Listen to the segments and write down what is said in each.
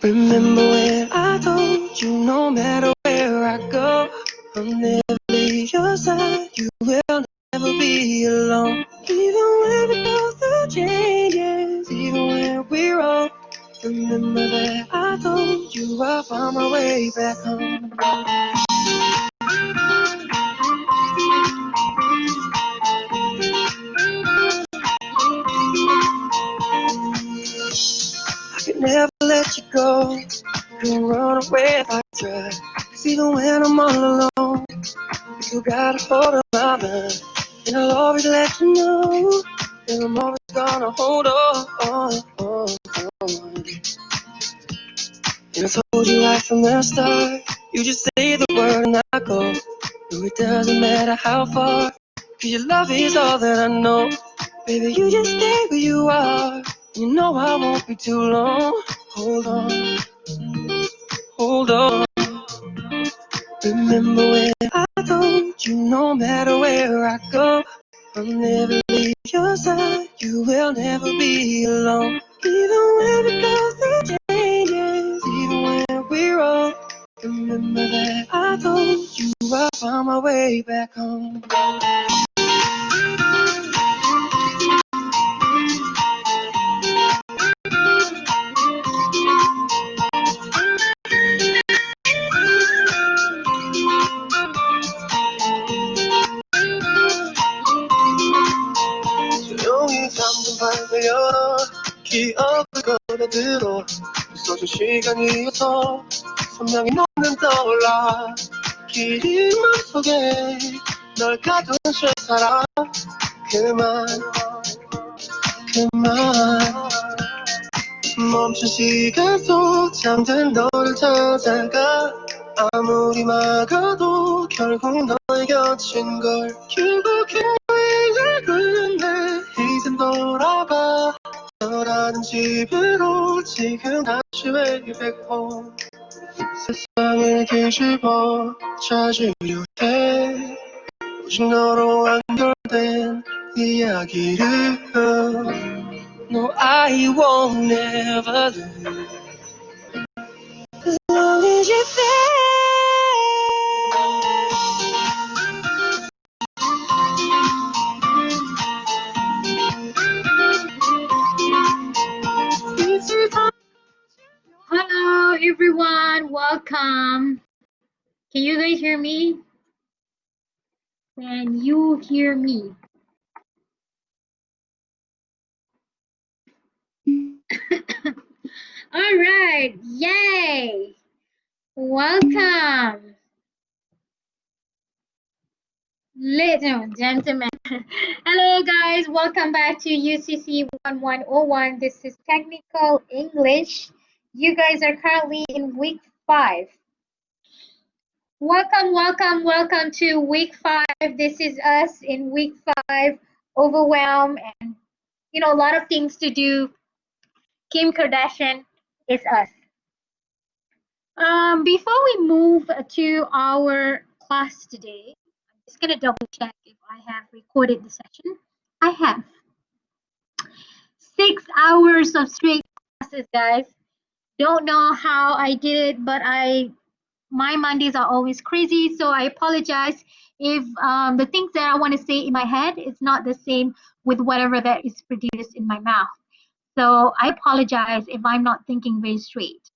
Remember when I told you no matter where I go, I'll never leave your side. You will never be alone. Even when we go through changes, even when we're old. Remember that I told you I'll find my way back home. I could never let you go. Couldn't run away if I tried. 'Cause even when I'm all alone, you got a hold of my mind. And I'll always let you know that I'm always gonna hold on. And I told you right from the start, you just say the word and I go. No, it doesn't matter how far, 'cause your love is all that I know. Baby, you just stay where you are. You know I won't be too long. Hold on, hold on. Remember when I told you no matter where I go, I'll never leave your side. You will never be alone. Even when we go through changes, even when we're old. Remember that I told you I found my way back home. 조용히 잠든 방을 열어 기억을 꺼내들어 있어준 시간이어서 선명히 너는 떠올라 길이 맘속에 널 가둔 채 살아 그만 멈춘 시간 속 잠든 너를 찾아가 아무리 막아도 결국 너의 곁인 걸 결국엔 너의 끝내 이젠 돌아가 너라는 집으로 지금 다시 way back home 세상을 뒤집어 찾으려 해 오직 너로 연결된 이야기를 No, I won't ever lose as long as you're there. Hello everyone, welcome. Can you guys hear me? Can you hear me? All right, yay! Welcome, ladies and gentlemen. Hello guys, welcome back to UCC 1101. This is Technical English. You guys are currently in week 5. Welcome to week 5. This is us in week 5. Overwhelmed and a lot of things to do. Kim Kardashian is us. Before we move to our class today, I'm just gonna double check if I have recorded the session. I have 6 hours of straight classes, guys. Don't know how I did it, but my Mondays are always crazy, so I apologize if the things that I want to say in my head is not the same with whatever that is produced in my mouth. So I apologize if I'm not thinking very straight.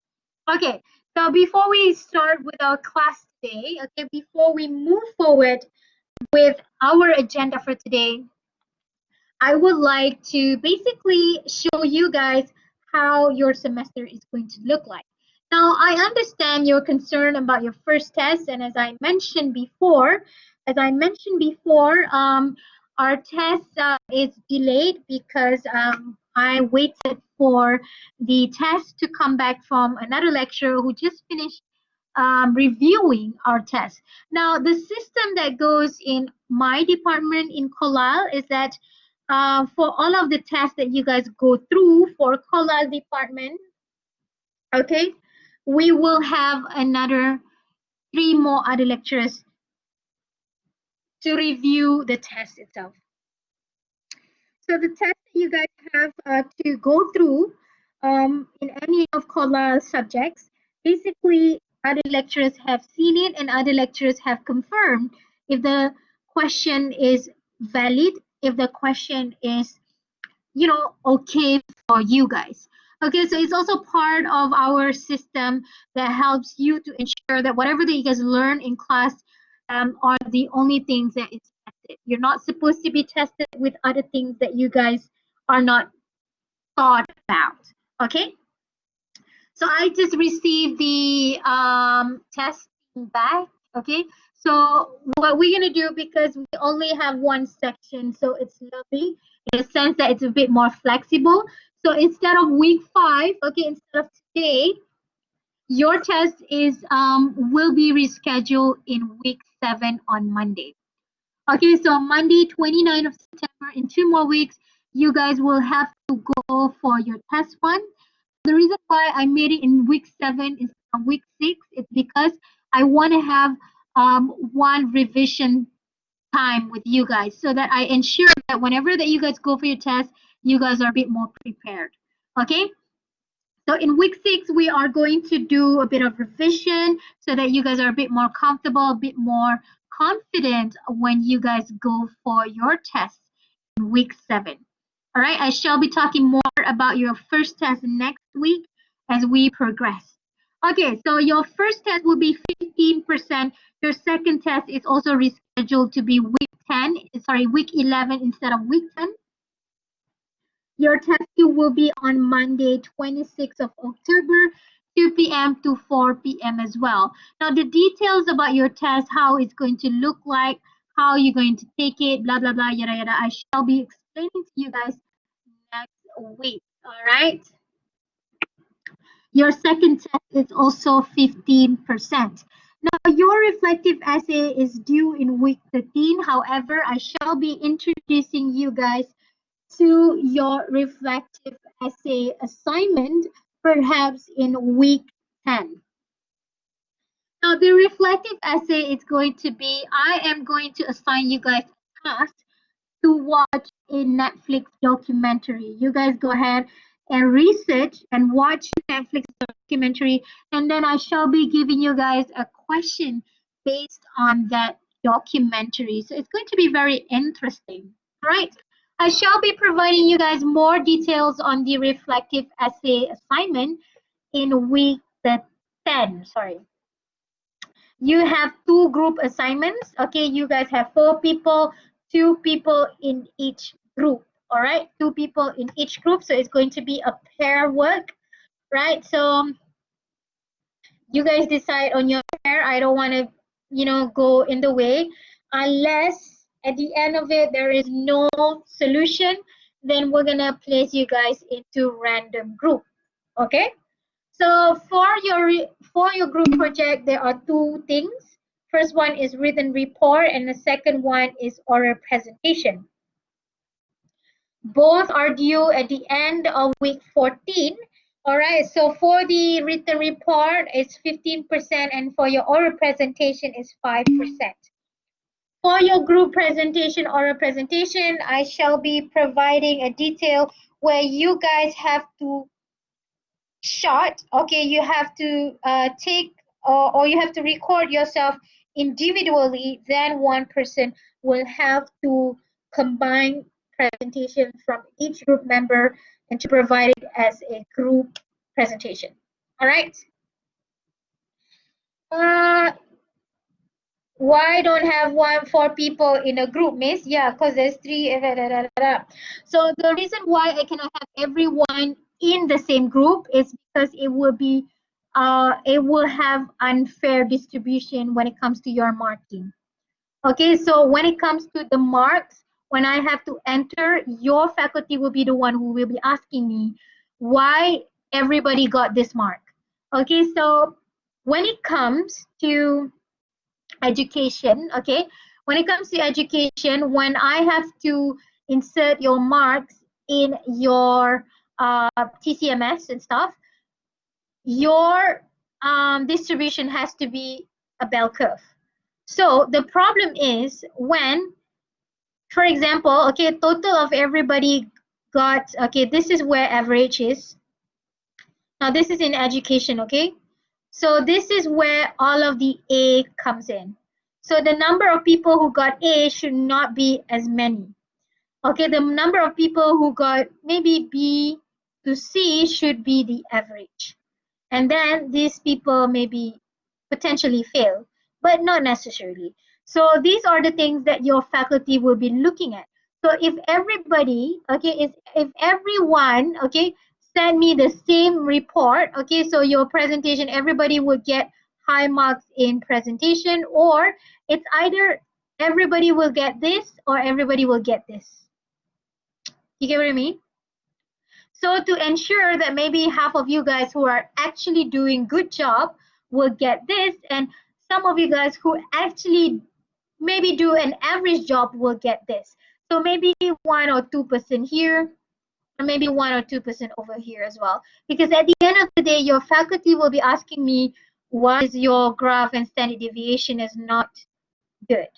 Okay, so before we start with our class today, okay, before we move forward with our agenda for today, I would like to basically show you guys how your semester is going to look like. Now, I understand your concern about your first test, and as I mentioned before, our test is delayed because I waited for the test to come back from another lecturer who just finished reviewing our test. Now, the system that goes in my department in Colal is that for all of the tests that you guys go through for Colal department, okay, we will have another 3 more other lecturers to review the test itself. So the test that you guys have to go through in any of COLA subjects, basically other lecturers have seen it and other lecturers have confirmed if the question is valid, if the question is, okay for you guys. Okay, so it's also part of our system that helps you to ensure that whatever that you guys learn in class are the only things that is tested. You're not supposed to be tested with other things that you guys are not thought about. Okay, so I just received the testing back. Okay, so what we're gonna do, because we only have one section, so it's lovely in a sense that it's a bit more flexible. So instead of week 5, okay, instead of today, your test is will be rescheduled in week 7 on Monday. Okay, so Monday, 29th of September, in 2 more weeks, you guys will have to go for your test 1. The reason why I made it in week 7 instead of week 6 is because I want to have one revision time with you guys, so that I ensure that whenever that you guys go for your test, you guys are a bit more prepared. Okay, so in week 6 we are going to do a bit of revision so that you guys are a bit more comfortable, a bit more confident when you guys go for your test in week 7. All right, I shall be talking more about your first test next week as we progress. Okay, so your first test will be 15%. Your second test is also rescheduled to be week 11 instead of week 10. Your test 2 will be on Monday, 26th of October, 2 p.m. to 4 p.m. as well. Now, the details about your test, how it's going to look like, how you're going to take it, blah, blah, blah, yada, yada, I shall be explaining to you guys next week. All right. Your second test is also 15%. Now, your reflective essay is due in week 13. However, I shall be introducing you guys to your reflective essay assignment perhaps in week 10. Now, the reflective essay is going to be, I am going to assign you guys a task to watch a Netflix documentary. You guys go ahead and research and watch Netflix documentary, and then I shall be giving you guys a question based on that documentary. So it's going to be very interesting, right? I shall be providing you guys more details on the reflective essay assignment in week 10. Sorry. You have 2 group assignments. Okay, you guys have 4 people, 2 people in each group. All right, 2 people in each group. So it's going to be a pair work, right? So you guys decide on your pair. I don't want to, go in the way unless at the end of it there is no solution. Then we're gonna place you guys into random group. Okay. So for your group project, there are 2 things. First one is written report, and the second one is oral presentation. Both are due at the end of week 14. All right, so for the written report, it's 15%, and for your oral presentation is 5%. For your group presentation, oral presentation, I shall be providing a detail where you guys have to shot. Okay, you have to take or you have to record yourself individually. Then one person will have to combine presentation from each group member and to provide it as a group presentation. All right. Why don't have 4 people in a group, miss? Yeah, because there's 3. So the reason why I cannot have everyone in the same group is because it will have unfair distribution when it comes to your marking. Okay, so when it comes to the marks, when I have to enter, your faculty will be the one who will be asking me why everybody got this mark. Okay, so when it comes to education, okay, when it comes to education, when I have to insert your marks in your TCMS and stuff, your distribution has to be a bell curve. So the problem is when, for example, okay, total of everybody got, okay, this is where average is. Now this is in education, okay? So this is where all of the A comes in. So the number of people who got A should not be as many. Okay, the number of people who got maybe B to C should be the average. And then these people maybe potentially fail, but not necessarily. So these are the things that your faculty will be looking at. So if everybody, okay, if everyone, okay, send me the same report, okay, so your presentation, everybody would get high marks in presentation, or it's either everybody will get this or everybody will get this. You get what I mean? So to ensure that maybe half of you guys who are actually doing good job will get this, and some of you guys who actually maybe do an average job will get this. So maybe 1 or 2% here, or maybe 1 or 2% over here as well. Because at the end of the day, your faculty will be asking me, why is your graph and standard deviation is not good?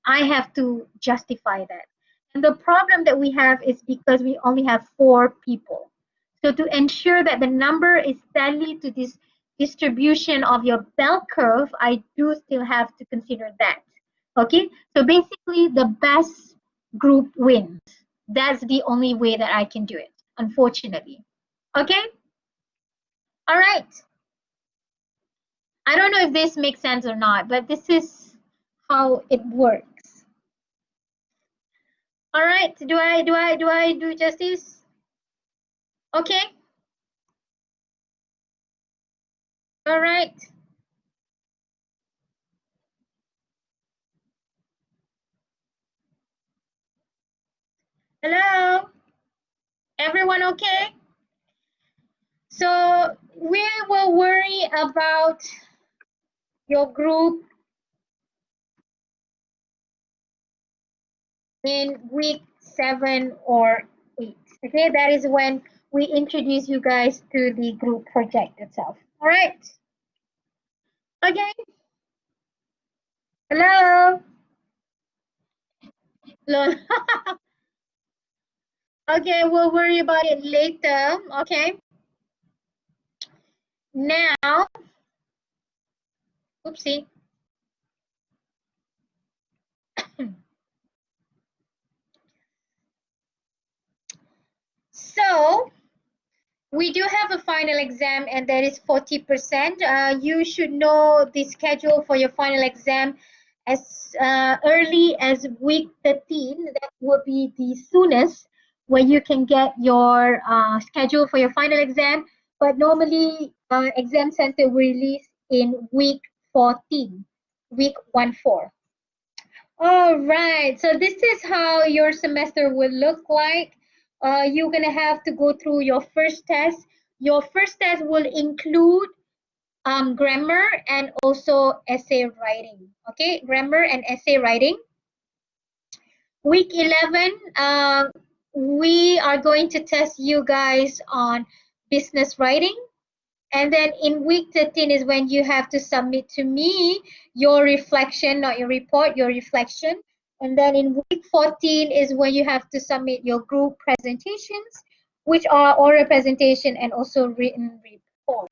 I have to justify that. And the problem that we have is because we only have 4 people. So to ensure that the number is tally to this distribution of your bell curve, I do still have to consider that. Okay, so basically the best group wins. That's the only way that I can do it, unfortunately. Okay, all right. I don't know if this makes sense or not, but this is how it works. All right, do I do justice? Okay. All right. Hello. Everyone okay? So we will worry about your group in week 7 or 8. Okay, that is when we introduce you guys to the group project itself. All right. Okay. Hello. Hello. Okay, we'll worry about it later. Okay. Now, oopsie. So we do have a final exam, and that is 40%. You should know the schedule for your final exam as early as week 13. That will be the soonest where you can get your schedule for your final exam. But normally, exam center will release in week 14, week 14. All right, so this is how your semester will look like. You're gonna have to go through your first test. Your first test will include grammar and also essay writing. Okay, grammar and essay writing. Week 11, we are going to test you guys on business writing. And then in week 13 is when you have to submit to me your reflection, not your report, your reflection. And then in week 14 is when you have to submit your group presentations, which are oral presentation and also written report.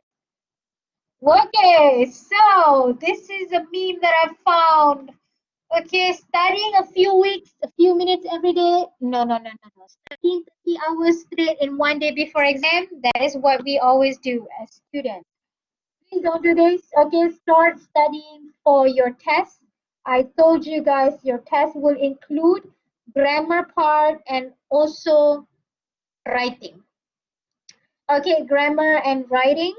Okay, so this is a meme that I found. Okay, studying a few weeks, a few minutes every day. No. Studying 30 hours straight in one day before exam, that is what we always do as students. Please don't do this. Okay, start studying for your test. I told you guys your test will include grammar part and also writing. Okay, grammar and writing.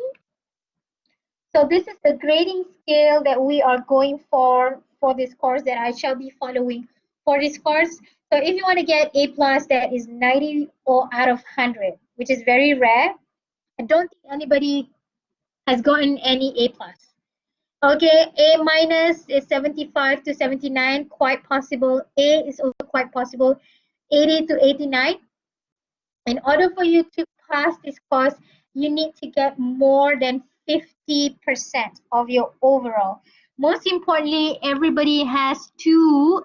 So this is the grading scale that we are going for this course, that I shall be following for this course. So if you want to get A+, that is 90 or out of 100, which is very rare. I don't think anybody has gotten any A+. Okay, A minus is 75 to 79, quite possible. A is also quite possible, 80 to 89. In order for you to pass this course, you need to get more than 50% of your overall. Most importantly, everyone has to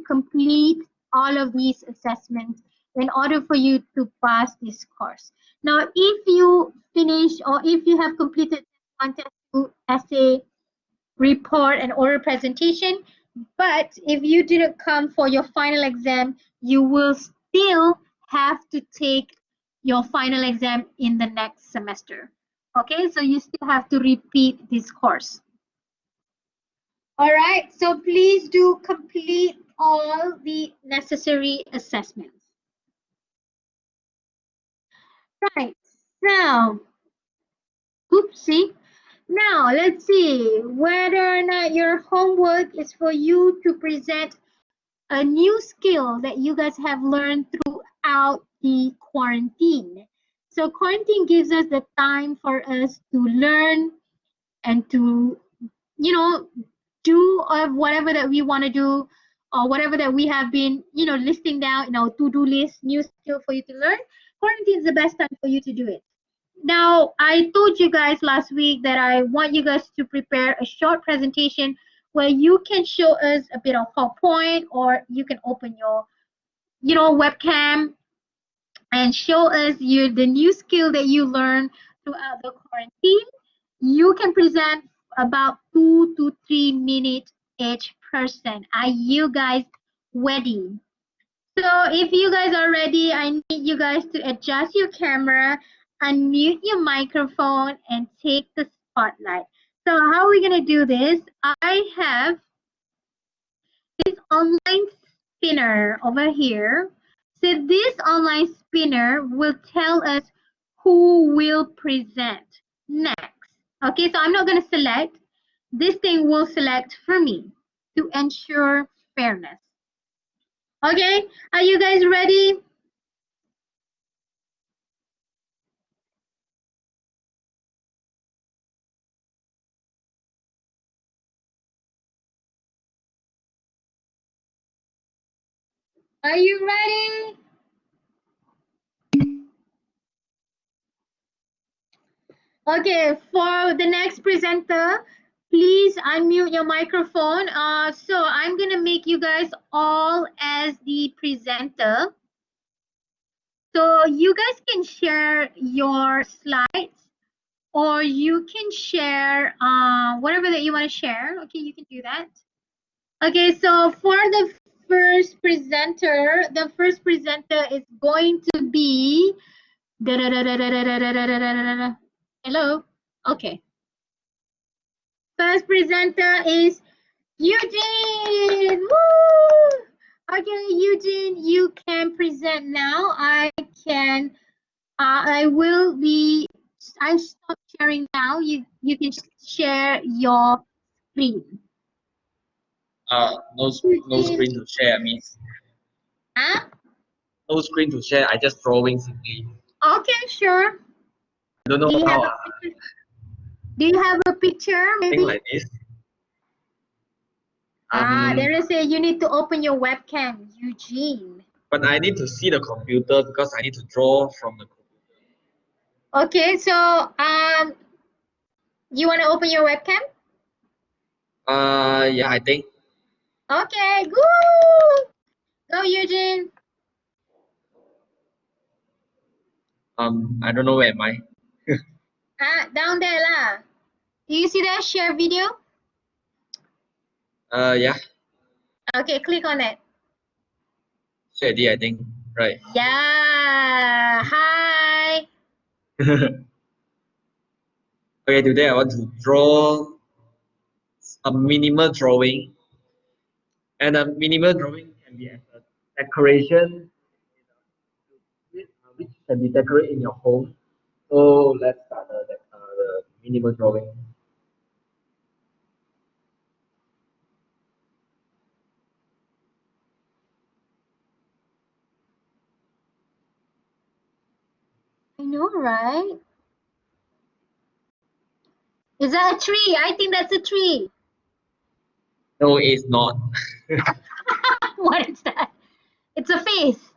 complete all of these assessments in order for you to pass this course. Now, if you finish or if you have completed one test two essay, report, and oral presentation, but if you didn't come for your final exam, you will still have to take your final exam in the next semester. Okay, so you still have to repeat this course. All right, so please do complete all the necessary assessments. Right, so, oopsie. Now, let's see whether or not your homework is for you to present a new skill that you guys have learned throughout the quarantine. So quarantine gives us the time for us to learn and to, you know, do whatever that we want to do, or whatever that we have been, you know, listing down in our to-do list, new skill for you to learn. Quarantine is the best time for you to do it. Now, I told you guys last week that I want you guys to prepare a short presentation where you can show us a bit of PowerPoint, or you can open your, you know, webcam and show us the new skill that you learned throughout the quarantine. You can present about 2 to 3 minutes each person. Are you guys ready? So if you guys are ready, I need you guys to adjust your camera, unmute your microphone, and take the spotlight. So how are we going to do this? I have this online spinner over here. So this online spinner will tell us who will present next. Okay, so I'm not going to select. This thing will select for me to ensure fairness. Okay, are you guys ready? Are you ready? Okay, for the next presenter, please unmute your microphone. So I'm gonna make you guys all as the presenter. So you guys can share your slides, or you can share whatever that you want to share. Okay, you can do that. Okay, so for the first presenter is going to be hello. Okay. First presenter is Eugene. Woo! Okay, Eugene, you can present now. I stop sharing now. You can share your screen. No screen to share, miss. Huh? No screen to share. I just drawing simply. Okay, sure. I don't know how. Do you have a picture, maybe? Thing like this. There is you need to open your webcam, Eugene. But I need to see the computer because I need to draw from the computer. Okay, so you want to open your webcam? Yeah, I think. Okay, woo! Go, Eugene. I don't know where am I. Down there lah. Do you see that share video? Yeah. Okay, click on it. Share ID, I think. Right. Yeah. Hi. Okay, today I want to draw a minimal drawing. And a minimal drawing can be as a decoration, which can be decorated in your home. So let's start the minimal drawing. I know, right? Is that a tree? I think that's a tree. No, it's not. What is that? It's a face.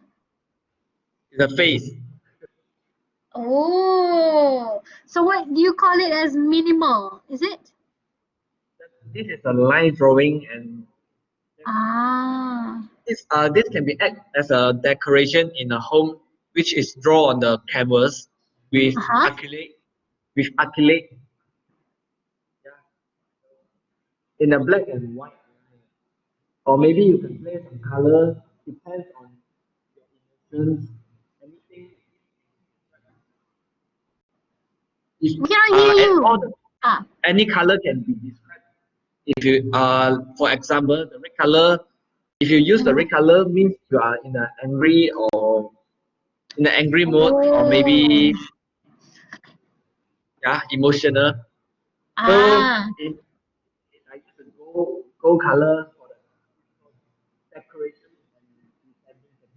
It's a face. Oh, so what do you call it as minimal? Is it? This is a line drawing, and This can be act as a decoration in a home, which is drawn on the canvas with Uh-huh. acrylic, yeah, in a black and white. Or maybe you can play some color. Depends on your emotions. Anything. If, We cannot hear and all you. Ah, any color can be described. If you for example, the red color. If you use the mhm. red color, means you are in an angry or in an angry mode, or Oh. maybe yeah, emotional. So Ah, I use the gold color for the decoration and presenting the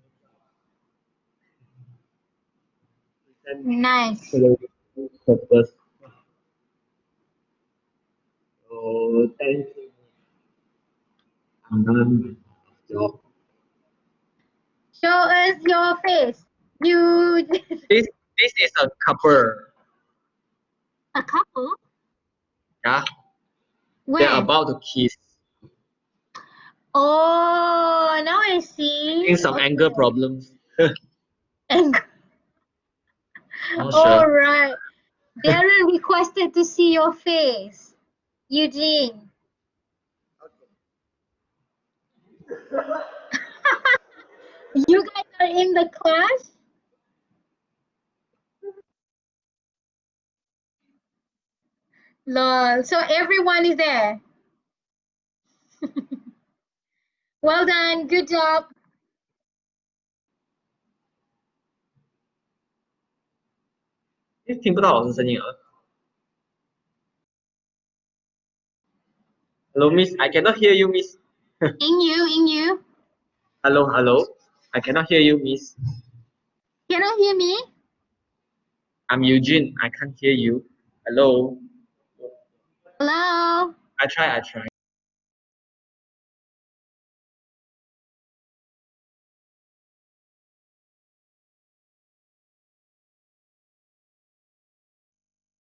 present nice. to the purpose. So thank you. I'm done with my job. Show us your face. You This this is a couple. a couple? Yeah, they're When? about to kiss. Oh, now I I think see. some anger Okay. problems. And Not all sure. right. Darren requested to see your face. Eugene. You guys are in the class? Lol. So everyone is there. Well done. Good job. 诶，听不到老师声音啊。Hello, Miss. I cannot hear you, Miss. In you. Hello, hello. I cannot hear you, Miss. Cannot hear me? I'm Eugene. I can't hear you. Hello. Hello? I try. I try.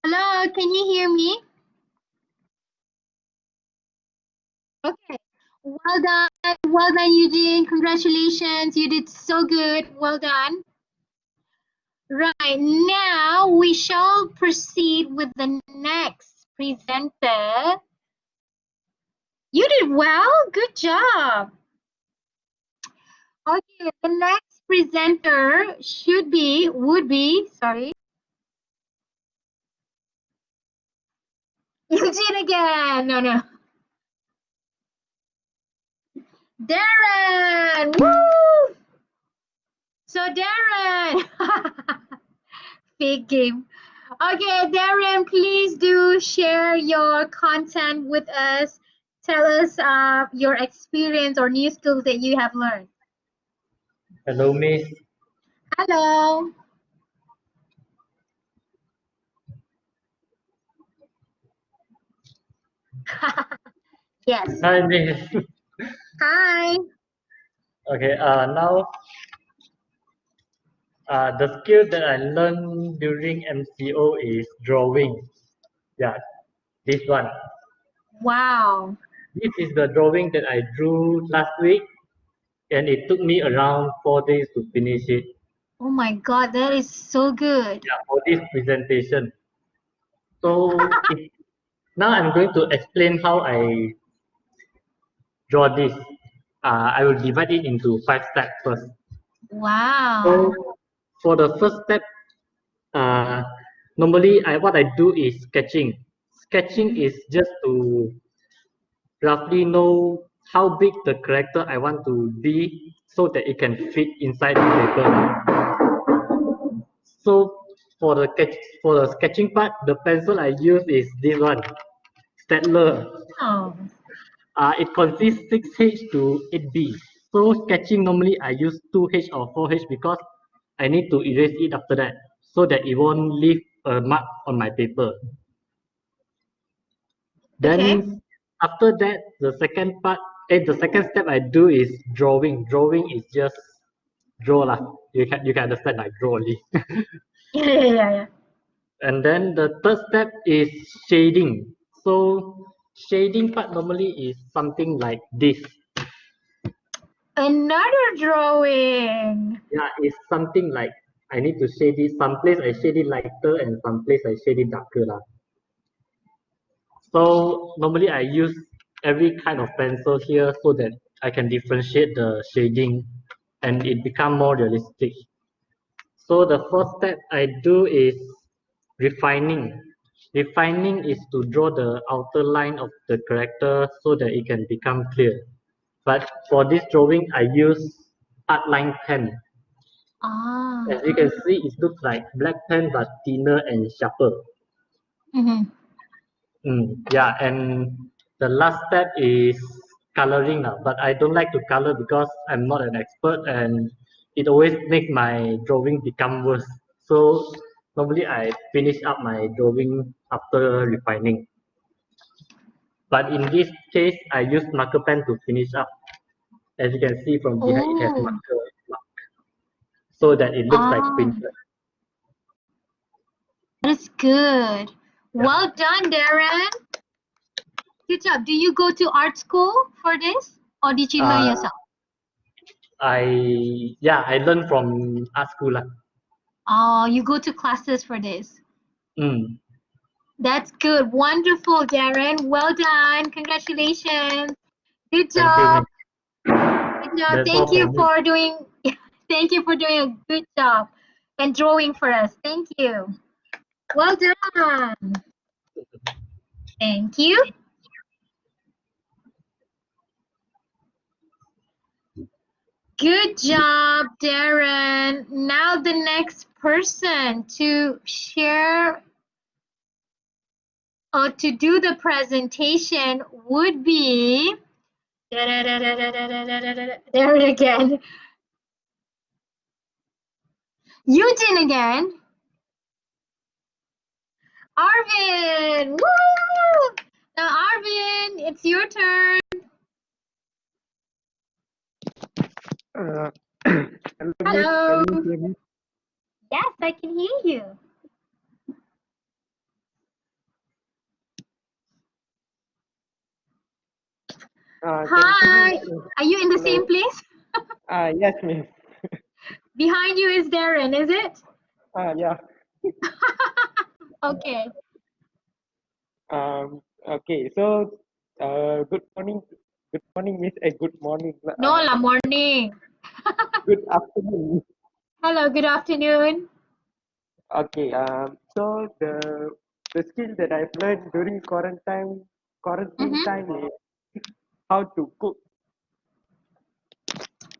Hello, can you hear me? Okay. Well done, Eugene. Congratulations. You did so good. Well done. Right. Now we shall proceed with the next presenter. You did well. Good job. Okay, the next presenter would be, sorry. Eugene again. No. Darren. Woo! So Darren. Fake game. Okay, Darren, please do share your content with us. Tell us your experience or new skills that you have learned. Hello, Miss. Hello. Yes. Hi, Miss. Hi. Okay, now the skill that I learned during MCO is drawing. Yeah, this one. Wow. This is the drawing that I drew last week, and it took me around 4 days to finish it. Oh my God, that is so good. Yeah, for this presentation. So now I'm going to explain how I draw this. I will divide it into 5 steps first. Wow. So for the first step, uh, normally what I do is sketching. Sketching is just to roughly know how big the character I want to be so that it can fit inside the paper. So for the sketching part, the pencil I use is this one, Staedtler. Oh, It consists 6H to 8B. So sketching normally I use 2H or 4H because I need to erase it after that so that it won't leave a mark on my paper. okay. Then after that, the second step I do is drawing. Drawing is just draw lah. You can understand like draw only. Yeah. And then the third step is shading. So shading part normally is something like this. Another drawing. Yeah, it's something like I need to shade it. Some place I shade it lighter and some place I shade it darker lah. So normally I use every kind of pencil here so that I can differentiate the shading and it become more realistic. So the first step I do is refining. Refining is to draw the outer line of the character so that it can become clear. But for this drawing, I use outline pen. Ah. As you can see, it looks like black pen but thinner and sharper. Mm-hmm. Yeah, and the last step is coloring now. But I don't like to color because I'm not an expert and it always makes my drawing become worse. So normally I finish up my drawing after refining. But in this case, I use marker pen to finish up. As you can see from behind, it has Oh. mark so that it looks like Ah. printed. That's good. Yeah. Well done, Darren. Good job. Do you go to art school for this, or did you learn Uh, yourself? I learned from art school lah. Oh, you go to classes for this. Mm. That's good. Wonderful, Darren. Well done. Congratulations. Good Thank you, job. ma'am. Good job. That's all Thank you from me. for doing thank you for doing a good job and drawing for us. Thank you. Well done. Thank you. Good job, Darren. Now the next person to share or to do the presentation would be Darren again. Eugene again. Arvin. Woo! Now Arvin, it's your turn. Hello, Miss. Hello. Can you hear me? Yes, I can hear you. Can Hi. you? Are you in the Hello. same place? Yes, Miss. Behind you is Darren, is it? Yeah. Okay. Okay. So, good morning. Good morning, Miss. Good morning. No, la morning. Good afternoon. Hello, good afternoon. Okay. So the skill that I've learned during quarantine Mm-hmm. time is how to cook.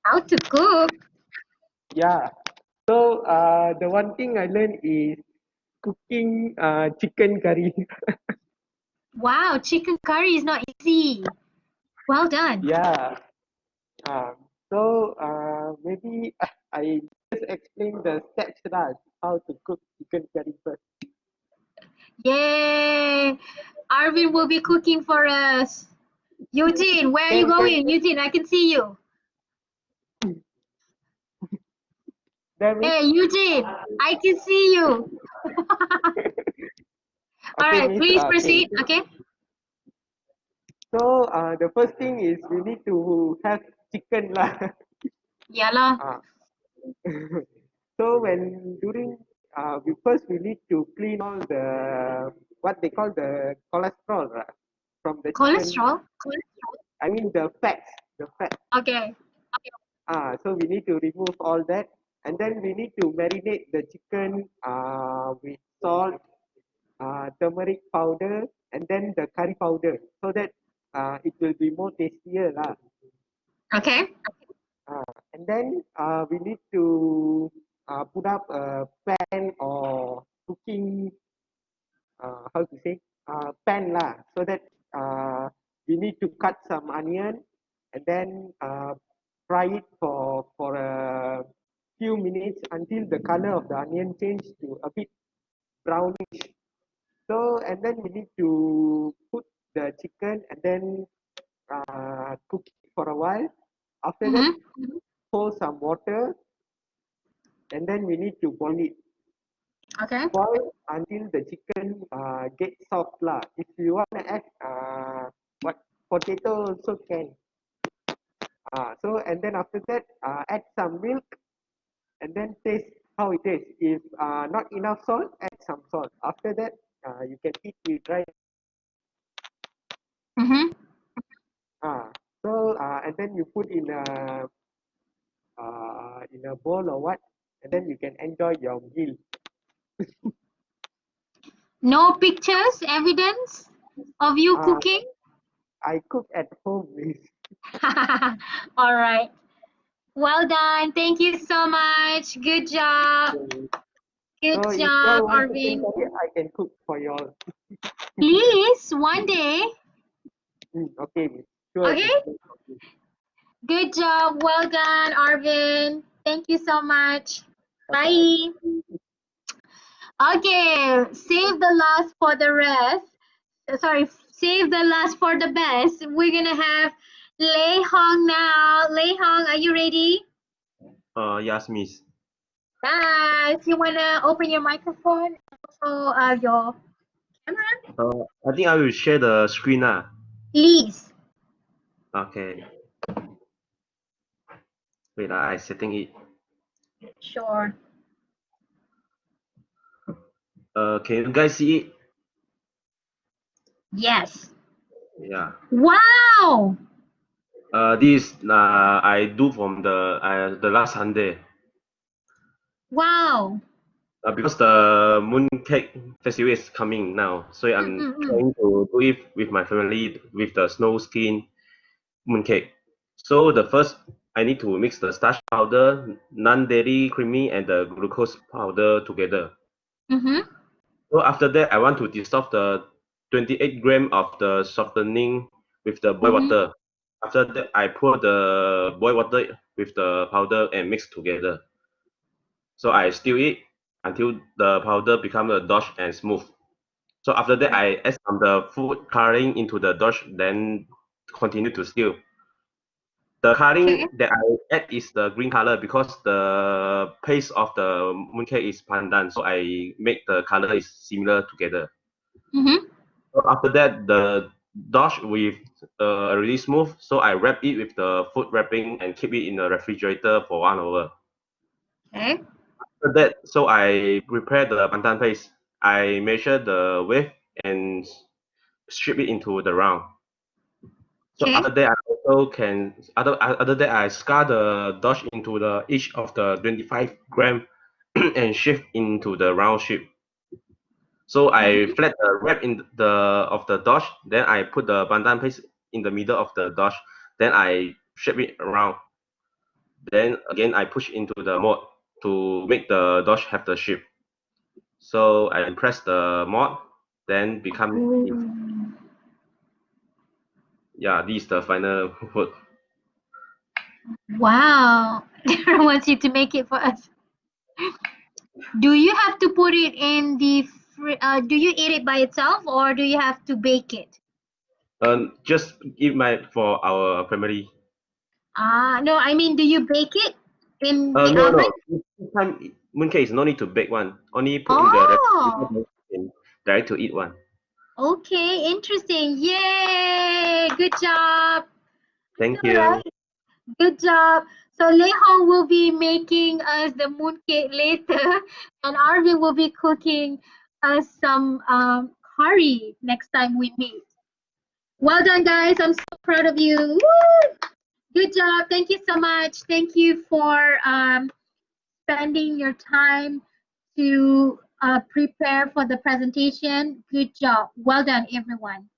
How to cook? Yeah. So, the one thing I learned is cooking chicken curry. Wow, chicken curry is not easy. Well done. Yeah. Maybe I just explain the steps lah, how to cook chicken curry first. Yay! Arvin will be cooking for us. Eugene, where are you going? Eugene, I can see you. Then Hey, Eugene, I can see you. All okay, right, Miss. please Okay. proceed. Okay. So the first thing is we need to have chicken lah. Yala. uh, so when during we need to clean all the what they call the cholesterol from the chicken. Cholesterol? I mean the fats, the fat. Okay. So we need to remove all that, and then we need to marinate the chicken with salt, turmeric powder, and then the curry powder, so that it will be more tastier lah. Okay. And then we need to put up a pan or cooking, how to say, pan lah, so that we need to cut some onion and then fry it for a few minutes until the color of the onion change to a bit brownish. So and then we need to put the chicken and then cook it for a while. After that, Mm-hmm. pour some water and then we need to boil it. Okay. Boil until the chicken gets soft lah. If you want to add what potato also can. So and then after that, add some milk and then taste how it is. If not enough salt, add some salt. After that, you can eat with rice. Mm-hmm. So and then you put in a bowl or what, and then you can enjoy your meal. No pictures, evidence of you Uh, cooking? I cook at home. All right. Well done. Thank you so much. Good job. Good So if you job, all want chicken Arvin. curry, I can cook for you all. Please, one day. Okay, miss. Sure. Okay? Miss. Good job. Well done, Arvin. Thank you so much. Bye-bye. Bye. Okay, save the last for the rest. Sorry, save the last for the best. We're gonna have Lei Hong now. Lei Hong, are you ready? Yes, miss. Guys, you wanna open your microphone? Also, your camera? I think I will share the screen now. Please. Okay. Wait, I setting it. Sure. Can you guys see it? Yes. Yeah. Wow. This I do from the last Sunday. Wow. Because the Mooncake Festival is coming now, so I'm trying to do it with my family with the snow skin mooncake. So the first I need to mix the starch powder, non-dairy creamy, and the glucose powder together. Mm-hmm. So after that, I want to dissolve the 28 gram of the softening with the boiled Mm-hmm. water. After that, I pour the boiled water with the powder and mix together. So I stir it until the powder becomes a dough and smooth. So after that, I add some the food coloring into the dough, then continue to stir. The Okay. coloring that I add is the green color because the paste of the mooncake is pandan, so I make the color is similar together. Mm-hmm. So after that, the dough with already smooth, so I wrap it with the food wrapping and keep it in the refrigerator for 1 hour. Okay. After that, so I prepare the pandan paste. I measure the width and strip it into the round. So Okay. after that, I also can other that I scar the dough into the each of the 25 gram and shift into the round shape. So I Mm-hmm. flat the wrap in the of the dough, then I put the pandan paste in the middle of the dough, then I shape it around. Then again I push into the mold to make the dough have the shape. So I press the mold, then become yeah, this is the final work. Wow. Darren wants you to make it for us. Do you have to put it in the do you eat it by itself or do you have to bake it? Just give my for our family. No, I mean, do you bake it in the No, oven? no. This time mooncake is no need to bake one. Only put in the Oh, refrigerator and direct to eat one. okay, interesting. Yay, good job. Thank All you. right, good job. So Lei Hong will be making us the mooncake later, and Arvin will be cooking us some curry next time we meet. Well done, guys. I'm so proud of you. Woo! Good job. Thank you so much. Thank you for spending your time to prepare for the presentation. Good job. Well done, everyone.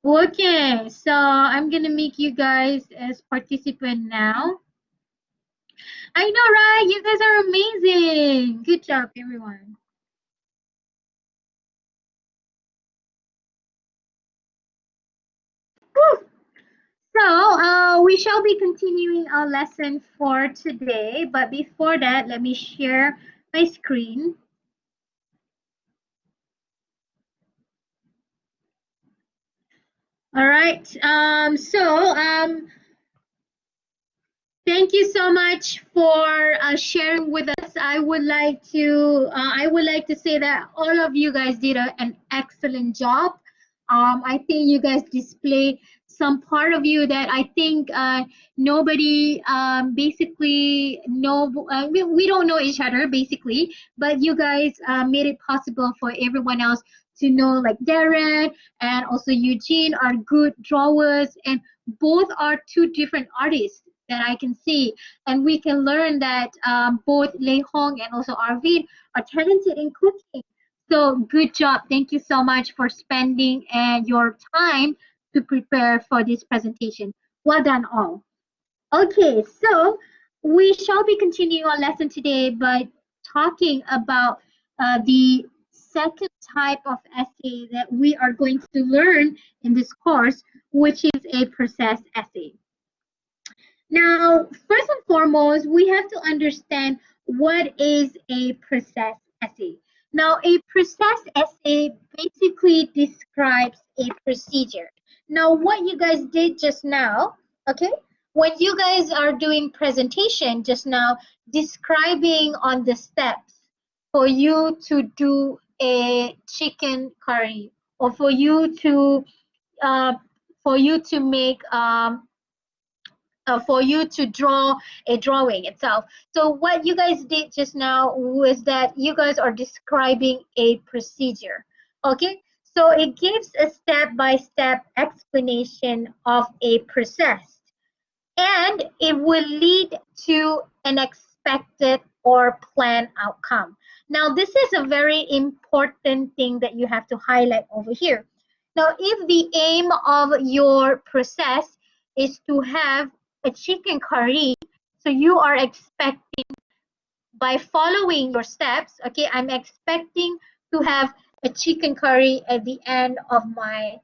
Okay, so I'm gonna make you guys as participant now. I know, right? You guys are amazing. Good job, everyone. Woo! So we shall be continuing our lesson for today, but before that, let me share my screen. All right. Thank you so much for sharing with us. I would like to say that all of you guys did an excellent job. I think you guys display some part of you that I think nobody basically know. We don't know each other basically, but you guys made it possible for everyone else to know, like Darren and also Eugene are good drawers, and both are two different artists that I can see, and we can learn that both Lei Hong and also Arvind are talented in cooking. So good job. Thank you so much for spending your time to prepare for this presentation. Well done all. Okay, so we shall be continuing our lesson today by talking about the second type of essay that we are going to learn in this course, which is a process essay. Now, first and foremost, we have to understand what is a process essay. Now, a process essay basically describes a procedure. Now, what you guys did just now, okay, when you guys are doing presentation just now, describing on the steps for you to do a chicken curry, or for you to make for you to draw a drawing itself. So what you guys did just now was that you guys are describing a procedure. Okay, so it gives a step-by-step explanation of a process, and it will lead to an expected or planned outcome. Now, this is a very important thing that you have to highlight over here. Now, if the aim of your process is to have a chicken curry, so you are expecting, by following your steps, okay, I'm expecting to have a chicken curry at the end of my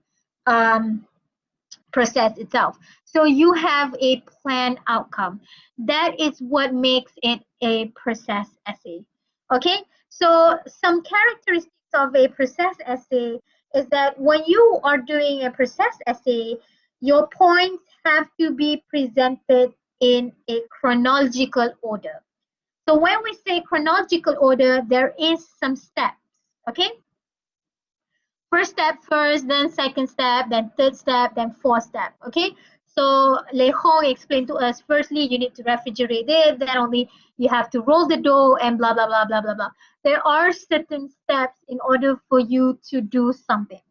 process itself. So you have a planned outcome. That is what makes it a process essay. Okay, so some characteristics of a process essay is that when you are doing a process essay, your points have to be presented in a chronological order. So when we say chronological order, there is some steps, okay? First step first, then second step, then third step, then fourth step, okay? So Lei Hong explained to us, firstly, you need to refrigerate it, then only you have to roll the dough and blah, blah, blah, blah, blah, blah. There are certain steps in order for you to do something.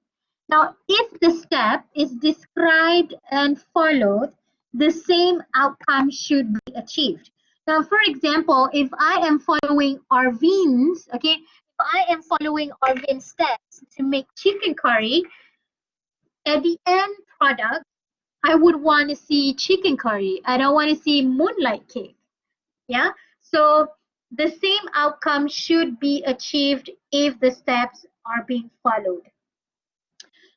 Now, if the step is described and followed, the same outcome should be achieved. Now, for example, if I am following Arvind's, okay, if I am following Arvind's steps to make chicken curry, at the end product, I would want to see chicken curry. I don't want to see moonlight cake. Yeah, so the same outcome should be achieved if the steps are being followed.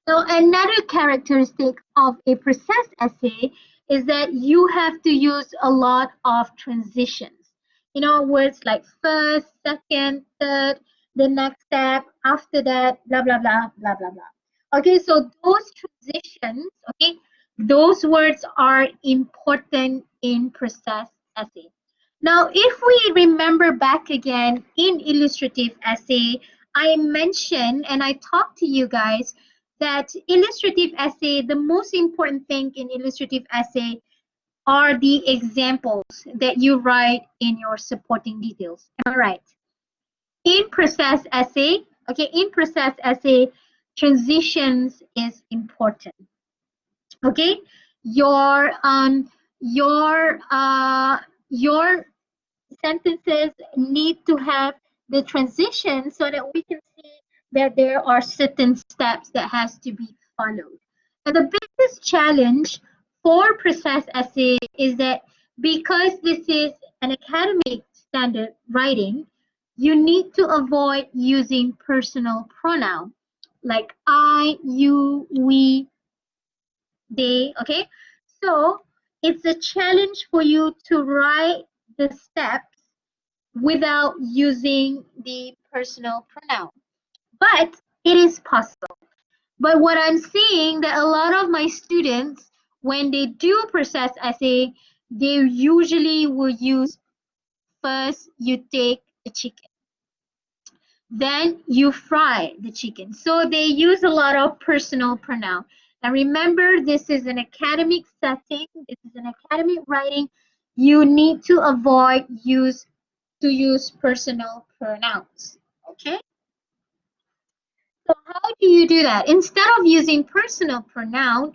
Now, another characteristic of a process essay is that you have to use a lot of transitions. You know, words like first, second, third, the next step, after that, blah, blah, blah, blah, blah, blah. Okay, so those transitions, okay, those words are important in process essay. Now, if we remember back again in illustrative essay, I mentioned and I talked to you guys that illustrative essay, the most important thing in illustrative essay are the examples that you write in your supporting details. Am I right? In process essay, okay, in process essay, transitions is important. Okay, your sentences need to have the transition so that we can see that there are certain steps that has to be followed. And the biggest challenge for process essay is that because this is an academic standard writing, you need to avoid using personal pronoun like I, you, we, they, okay? So it's a challenge for you to write the steps without using the personal pronoun. But it is possible. But what I'm seeing that a lot of my students, when they do process essay, they usually will use first you take the chicken. then you fry the chicken. So they use a lot of personal pronoun. Now remember, this is an academic setting. This is an academic writing. You need to avoid use personal pronouns. Okay. So how do you do that? Instead of using personal pronoun,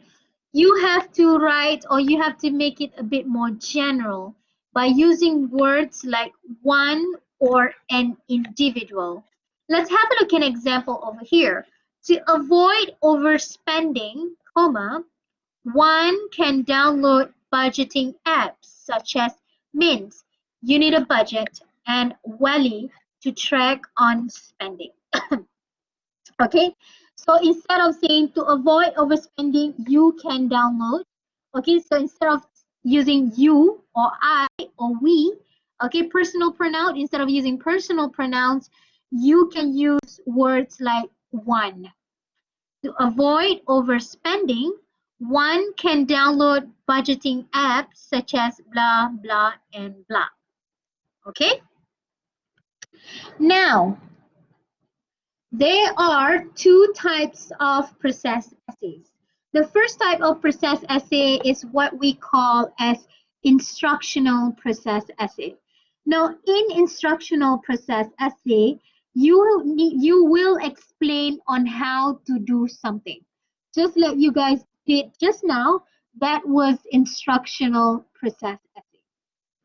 you have to write, or you have to make it a bit more general by using words like one or an individual. Let's have a look at an example over here. To avoid overspending, comma, one can download budgeting apps such as Mint, You Need a Budget, and Welly to track on spending. Okay, so instead of saying to avoid overspending, you can download. Okay, so instead of using you or I or we, okay, personal pronoun, instead of using personal pronouns, you can use words like one. To avoid overspending, one can download budgeting apps such as blah, blah, and blah. Okay, now there are two types of process essays. The first type of process essay is what we call as instructional process essay. Now, in instructional process essay, you will explain on how to do something. Just like you guys did just now, that was instructional process essay.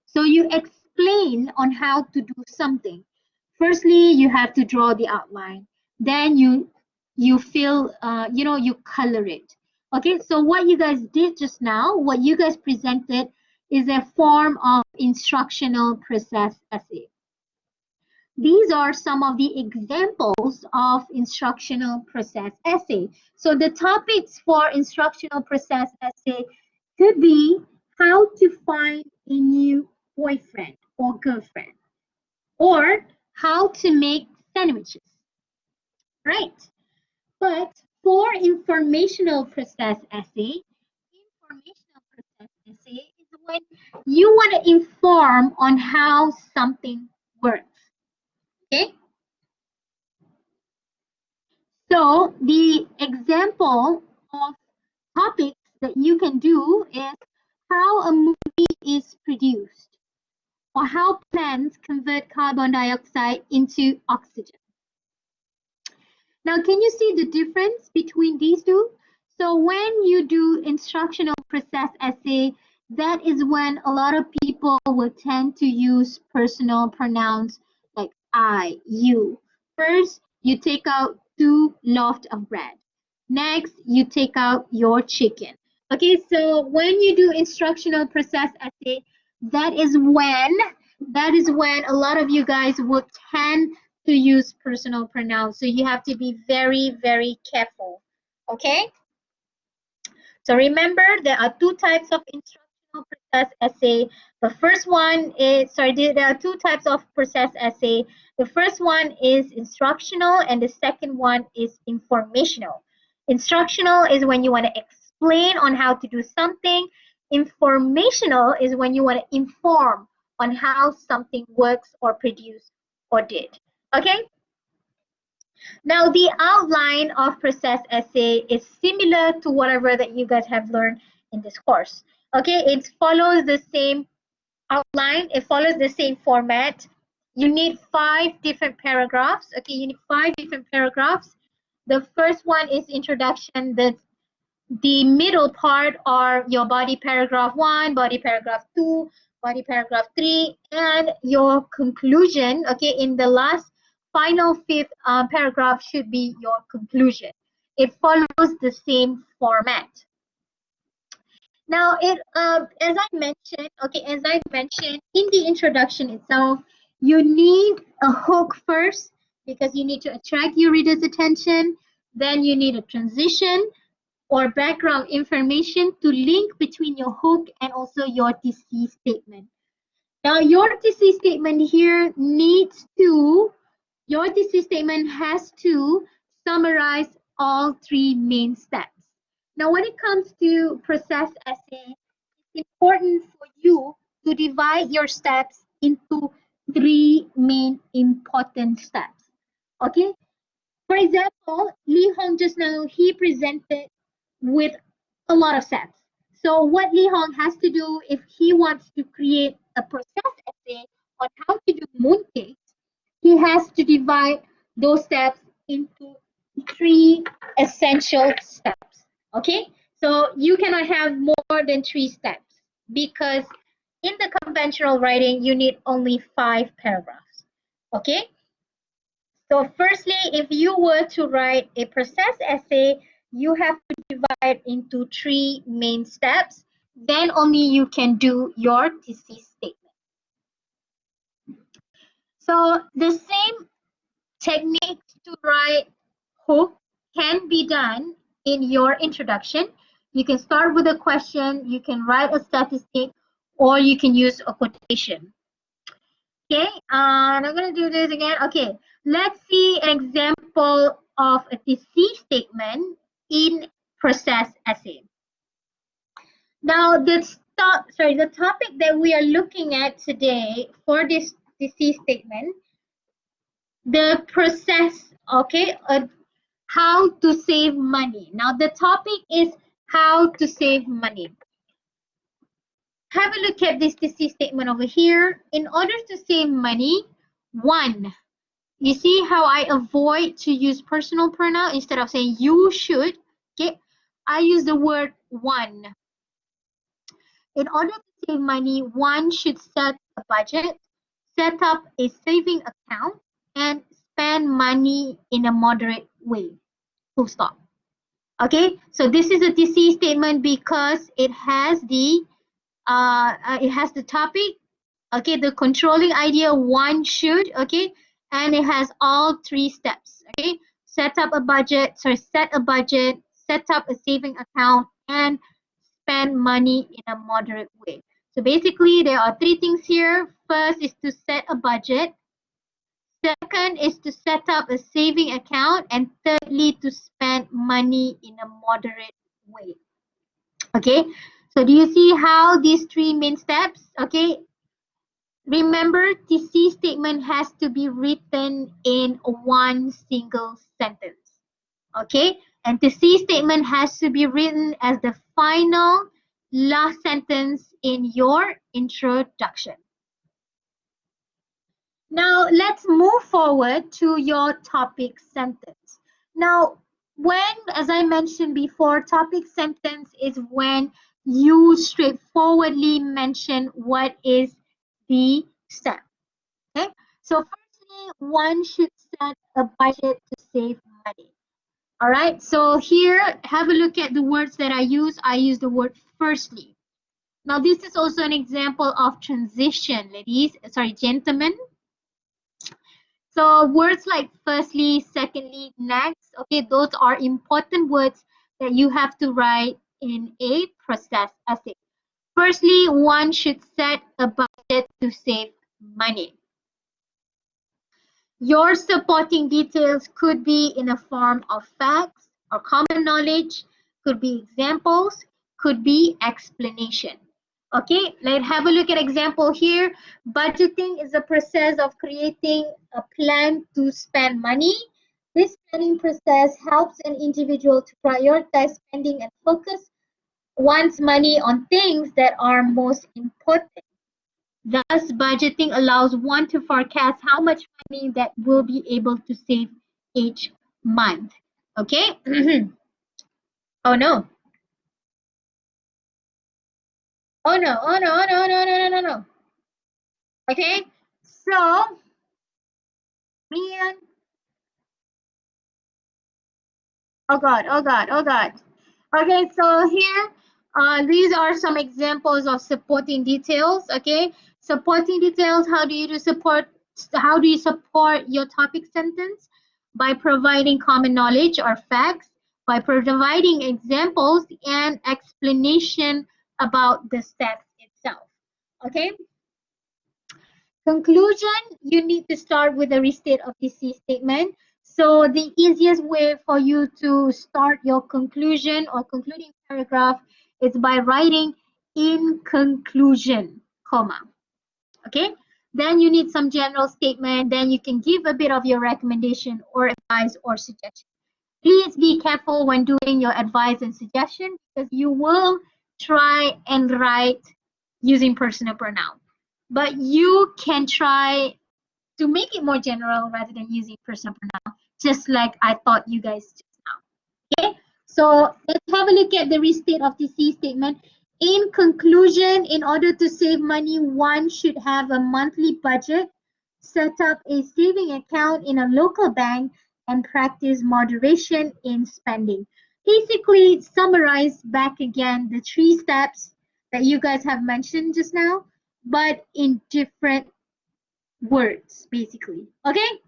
So you explain on how to do something. Firstly, you have to draw the outline. Then you fill, you color it. Okay, so what you guys did just now, what you guys presented is a form of instructional process essay. These are some of the examples of instructional process essay. So the topics for instructional process essay could be how to find a new boyfriend or girlfriend, or how to make sandwiches, right? But for informational process essay is when you want to inform on how something works, okay? So the example of topics that you can do is how a movie is produced, or how plants convert carbon dioxide into oxygen. Now, can you see the difference between these two? So when you do instructional process essay, that is when a lot of people will tend to use personal pronouns like I, you. First, you take out 2 loaves of bread. Next, you take out your chicken. Okay, so when you do instructional process essay, that is when a lot of you guys would tend to use personal pronouns. So you have to be very, very careful. Okay? So remember, there are 2 types of instructional process essay. The first one is, there are 2 types of process essay. The first one is instructional and the second one is informational. Instructional is when you want to explain on how to do something. Informational is when you want to inform on how something works or produced or did. Okay? Now, the outline of process essay is similar to whatever that you guys have learned in this course. Okay, it follows the same outline, it follows the same format. You need 5 different paragraphs. Okay, you need 5 different paragraphs. The first one is introduction. The middle part are your body paragraph 1, body paragraph 2, body paragraph 3, and your conclusion. Okay, in the last final 5th paragraph should be your conclusion. It follows the same format. Now, as I mentioned in the introduction itself, you need a hook first because you need to attract your reader's attention. Then you need a transition or background information to link between your hook and also your thesis statement. Now, your thesis statement here your thesis statement has to summarize all 3 main steps. Now, when it comes to process essay, it's important for you to divide your steps into 3 main important steps. Okay. For example, Lee Hong just now, he presented with a lot of steps. So what Lee Hong has to do if he wants to create a process essay on how to do mooncakes, he has to divide those steps into 3 essential steps. Okay, so you cannot have more than 3 steps because in the conventional writing you need only 5 paragraphs. Okay, so firstly, if you were to write a process essay, you have to divide into 3 main steps. Then only you can do your thesis statement. So the same techniques to write hook can be done in your introduction. You can start with a question, you can write a statistic, or you can use a quotation. Okay, and I'm going to do this again. Okay, let's see an example of a thesis statement in process essay. Now, the topic that we are looking at today for this thesis statement, the process, okay, how to save money. Now, the topic is how to save money. Have a look at this thesis statement over here. In order to save money, 1, you see how I avoid to use personal pronoun instead of saying you should, okay? I use the word 1. In order to save money, 1 should set a budget, set up a saving account, and spend money in a moderate way. Full stop. Okay, so this is a thesis statement because it has the topic, okay, the controlling idea, 1 should, okay, and it has all 3 steps. Okay, set up a budget, set up a saving account, and spend money in a moderate way. So basically there are 3 things here. First is to set a budget, second is to set up a saving account, and thirdly to spend money in a moderate way. Okay, so do you see how these 3 main steps? Okay, remember, thesis statement has to be written in 1 single sentence. Okay, and thesis statement has to be written as the final last sentence in your introduction. Now let's move forward to your topic sentence. Now, when, as I mentioned before, topic sentence is when you straightforwardly mention what is the step. Okay, so firstly, 1 should set a budget to save money. All right, so here, have a look at the words that I use. I use the word firstly. Now, this is also an example of transition, gentlemen. So words like firstly, secondly, next, okay, those are important words that you have to write in a process essay. Firstly, 1 should set a budget to save money. Your supporting details could be in a form of facts or common knowledge, could be examples, could be explanation. Okay, let's have a look at example here. Budgeting is a process of creating a plan to spend money. This planning process helps an individual to prioritize spending and focus one's money on things that are most important. Thus, budgeting allows 1 to forecast how much money that will be able to save each month. Okay? Oh no. Oh no, oh no, oh no, oh no, no, no, no, no. Okay? So, man. Oh God, oh God, oh God. Okay, so here, these are some examples of supporting details. Okay, supporting details. How do you support your topic sentence? By providing common knowledge or facts, by providing examples and explanation about the steps itself. Okay. Conclusion, you need to start with a restate of thesis statement. So the easiest way for you to start your conclusion or concluding paragraph is by writing in conclusion, comma. Okay, Then you need some general statement. Then you can give a bit of your recommendation or advice or suggestion. Please be careful when doing your advice and suggestion because you will try and write using personal pronoun. But you can try to make it more general rather than using personal pronoun, just like I taught you guys just now. Okay, so let's have a look at the restate of the C statement. In conclusion, in order to save money, one should have a monthly budget, set up a saving account in a local bank, and practice moderation in spending. Basically, summarize back again the 3 steps that you guys have mentioned just now, but in different words, basically. Okay?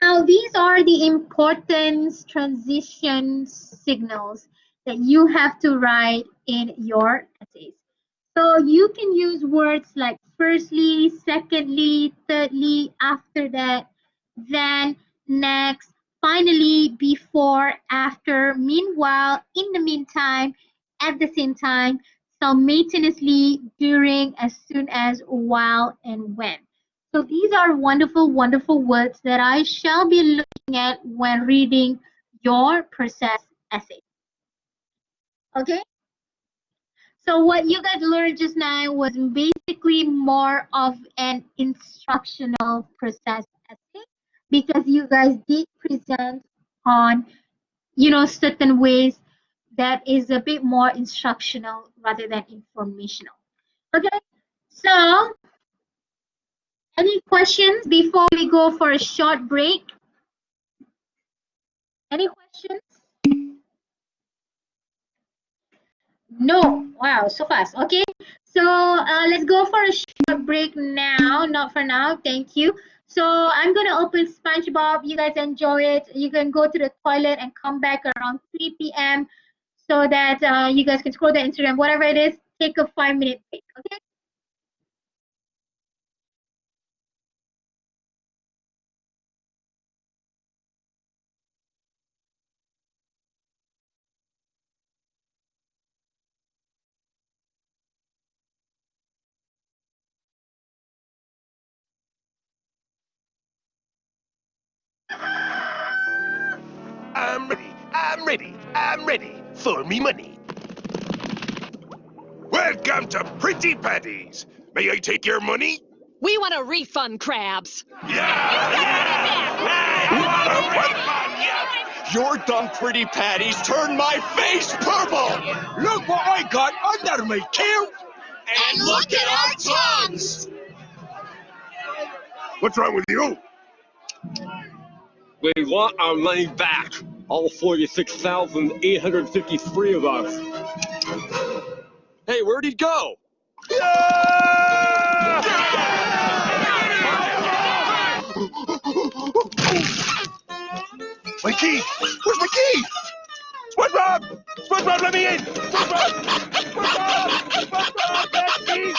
Now, these are the important transition signals that you have to write in your essays. So you can use words like firstly, secondly, thirdly, after that, then, next, finally, before, after, meanwhile, in the meantime, at the same time, simultaneously, during, as soon as, while, and when. So these are wonderful, wonderful words that I shall be looking at when reading your process essay. Okay? So what you guys learned just now was basically more of an instructional process essay because you guys did present on, certain ways that is a bit more instructional rather than informational. Okay? So any questions before we go for a short break? Any questions? No. Wow, so fast. Okay. So let's go for a short break now. Not for now. Thank you. So I'm going to open SpongeBob. You guys enjoy it. You can go to the toilet and come back around 3 p.m. so that you guys can scroll the Instagram, whatever it is. Take a 5-minute break. Okay. I'm ready for me money. Welcome to Pretty Patties. May I take your money? We want a refund, Crabs. Your dumb Pretty Patties turned my face purple! Look what I got under my kilt! And look at our tongues! What's wrong with you? We want our money back. All 46,853 of us. Hey, where'd he go? My key! Where's my key? SpongeBob! SpongeBob, let me in! SpongeBob! SpongeBob! SpongeBob! That key!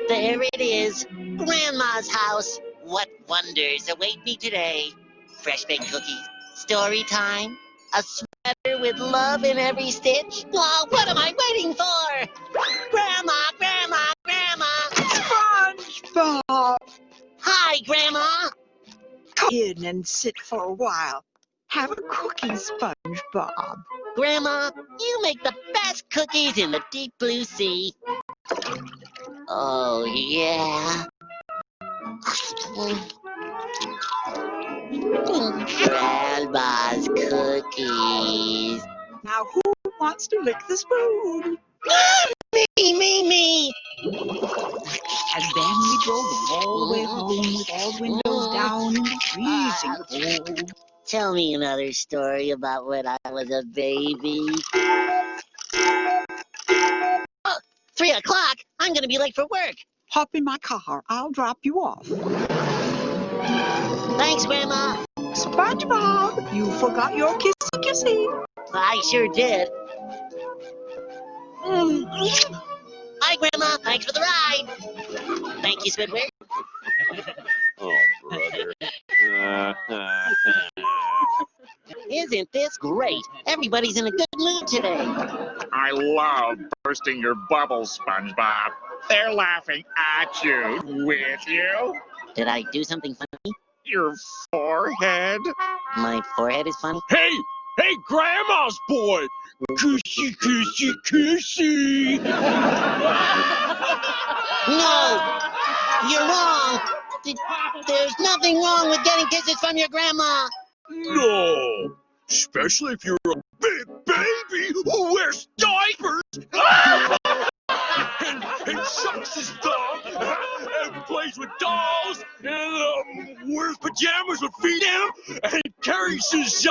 There it is, Grandma's house. What wonders await me today? Fresh baked cookies, story time, a sweater with love in every stitch. Oh, what am I waiting for? Grandma, Grandma, Grandma. SpongeBob! Hi, Grandma. Come in and sit for a while. Have a cookie, SpongeBob. Grandma, you make the best cookies in the deep blue sea. Oh, yeah. Grandma's cookies. Now who wants to lick the spoon? Me. And then we drove all the way home with all the windows down in the freezing cold. Tell me another story about when I was a baby. 3 o'clock? I'm gonna be late for work. Hop in my car. I'll drop you off. Thanks, Grandma. SpongeBob, you forgot your kissy kissy. I sure did. Bye, Grandma. Thanks for the ride. Thank you, Squidward. Oh, brother. Isn't this great? Everybody's in a good mood today. I love bursting your bubbles, SpongeBob. They're laughing at you, with you. Did I do something funny? Your forehead. My forehead is funny? Hey, Grandma's boy. Kissy, kissy, kissy. No! You're wrong! There's nothing wrong with getting kisses from your grandma! No, especially if you're a big baby who wears diapers and sucks his thumb and plays with dolls and wears pajamas with feet in them and carries his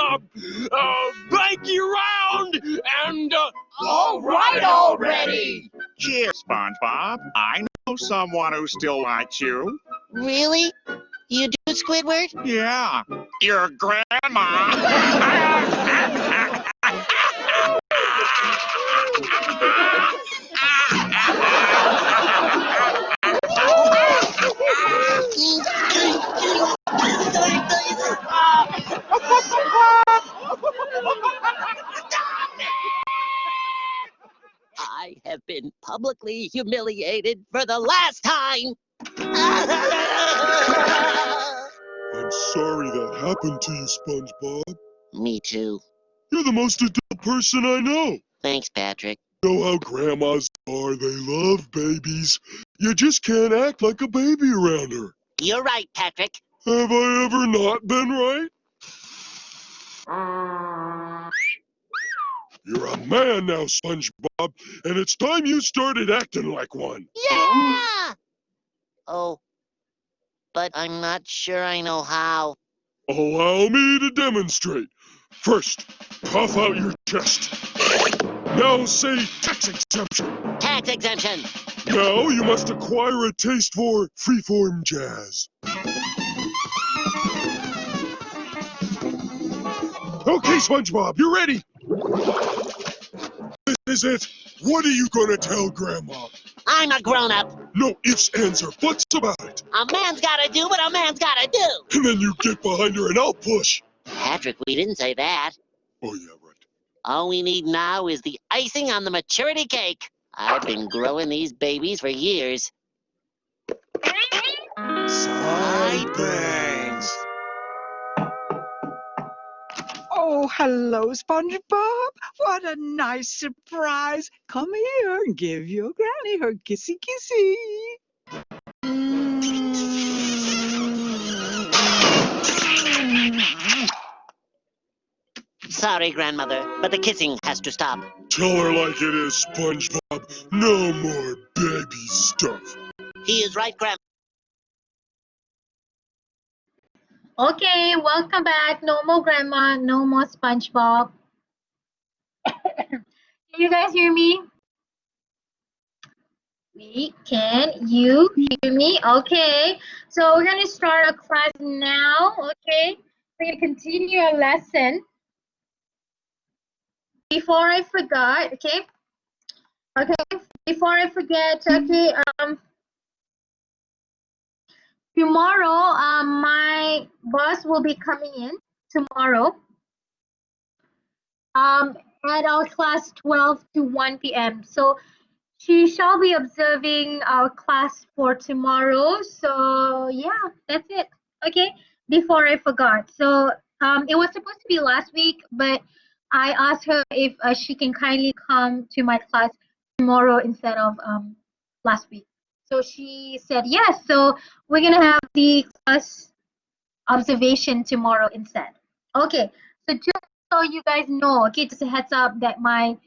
blankie around and All right already! Cheers, SpongeBob. I know someone who still likes you. Really? You do, Squidward? Yeah, your grandma. I have been publicly humiliated for the last time! I'm sorry that happened to you, SpongeBob. Me too. You're the most adult person I know. Thanks, Patrick. You know how grandmas are. They love babies. You just can't act like a baby around her. You're right, Patrick. Have I ever not been right? You're a man now, SpongeBob, and it's time you started acting like one. Yeah! Oh, but I'm not sure I know how. Allow me to demonstrate. First, puff out your chest. Now say tax exemption. Tax exemption. Now you must acquire a taste for freeform jazz. Okay, SpongeBob, you ready? This is it. What are you gonna tell Grandma? I'm a grown-up. No ifs, ands, or buts about it. A man's gotta do what a man's gotta do. And then you get behind her and I'll push. Patrick, we didn't say that. Oh, yeah, right. All we need now is the icing on the maturity cake. I've been growing these babies for years. Sideburns. Oh, hello, SpongeBob. What a nice surprise. Come here and give your granny her kissy kissy. Sorry, Grandmother, but the kissing has to stop. Tell her like it is, SpongeBob. No more baby stuff. He is right, Grandma. Okay, welcome back. No more grandma, no more SpongeBob. Can you guys hear me? Can you hear me? Okay, so we're going to start our class now. Okay, we're going to continue our lesson. Before I forgot, okay, before I forget, okay, tomorrow, my boss will be coming in tomorrow at our class 12 to 1 p.m. So she shall be observing our class for tomorrow. So yeah, that's it. Okay, before I forgot. So it was supposed to be last week, but I asked her if she can kindly come to my class tomorrow instead of last week. So she said yes. So we're gonna have the class observation tomorrow instead. Okay. So just so you guys know, okay, just a heads up that my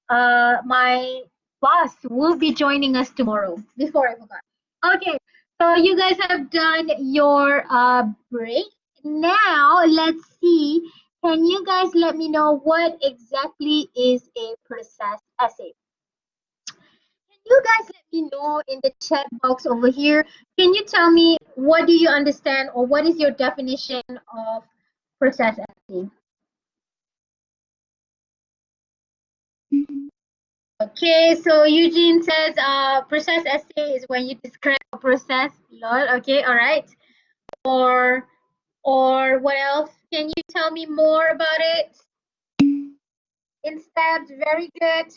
my boss will be joining us tomorrow. Before I forgot. Okay. So you guys have done your break. Now let's see. Can you guys let me know what exactly is a process essay? Can you guys let me know in the chat box over here. Can you tell me what do you understand or what is your definition of process essay? Okay, so Eugene says process essay is when you describe a process. Lol. Okay, all right. Or what else? Can you tell me more about it? Instead, very good.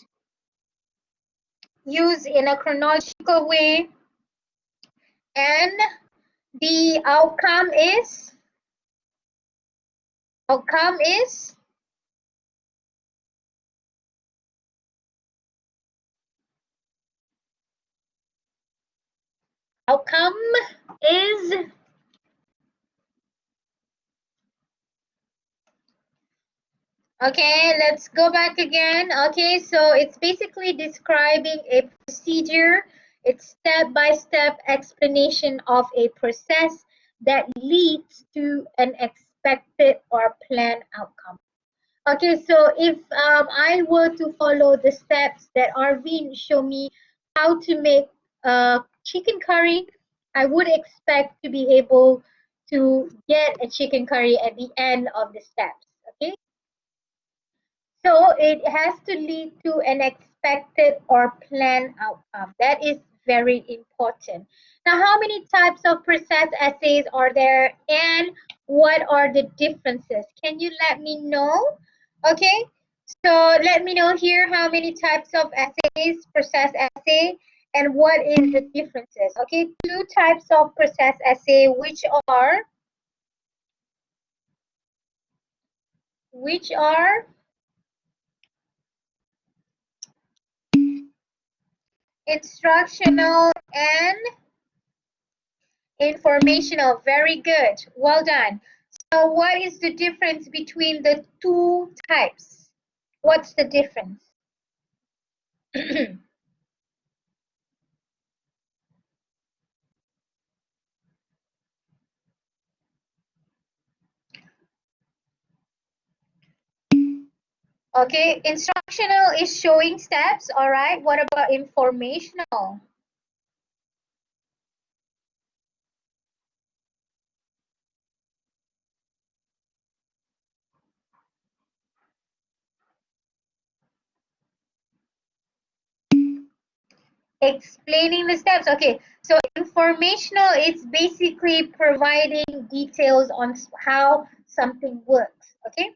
Use in a chronological way. And the outcome is outcome is okay, let's go back again. Okay, so it's basically describing a procedure. It's step-by-step explanation of a process that leads to an expected or planned outcome. Okay, so if I were to follow the steps that Arvind showed me how to make chicken curry, I would expect to be able to get a chicken curry at the end of the steps. Okay, so it has to lead to an expected or planned outcome. That is very important. Now, how many types of process essays are there and what are the differences? Can you let me know? Okay, so let me know here how many types of essays, process essay, and what is the differences. Okay, two types of process essay, which are instructional and informational. Very good. Well done. So what is the difference between the two types? What's the difference? Okay, instructional is showing steps. All right. What about informational? Explaining the steps. Okay, so informational is basically providing details on how something works. Okay,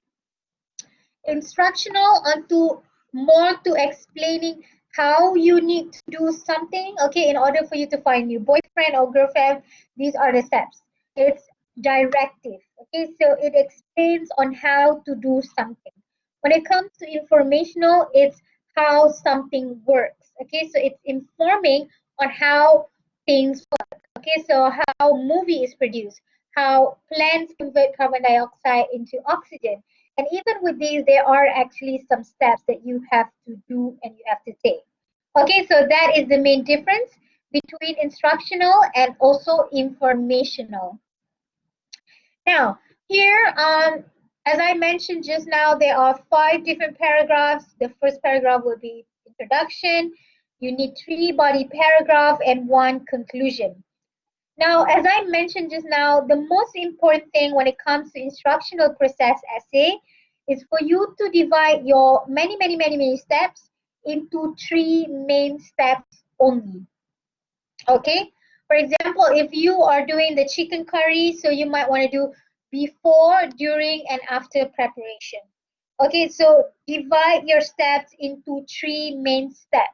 instructional onto more to explaining how you need to do something. Okay, in order for you to find new boyfriend or girlfriend, these are the steps. It's directive. Okay, so it explains on how to do something. When it comes to informational, it's how something works. Okay, so it's informing on how things work. Okay, so how movie is produced, how plants convert carbon dioxide into oxygen. And even with these, there are actually some steps that you have to do and you have to take. Okay, so that is the main difference between instructional and also informational. Now, here, as I mentioned just now, there are 5 different paragraphs. The first paragraph will be introduction. You need 3 body paragraph and 1 conclusion. Now, as I mentioned just now, the most important thing when it comes to instructional process essay is for you to divide your many steps into 3 main steps only. Okay, for example, if you are doing the chicken curry, so you might want to do before, during, and after preparation. Okay, so divide your steps into 3 main steps.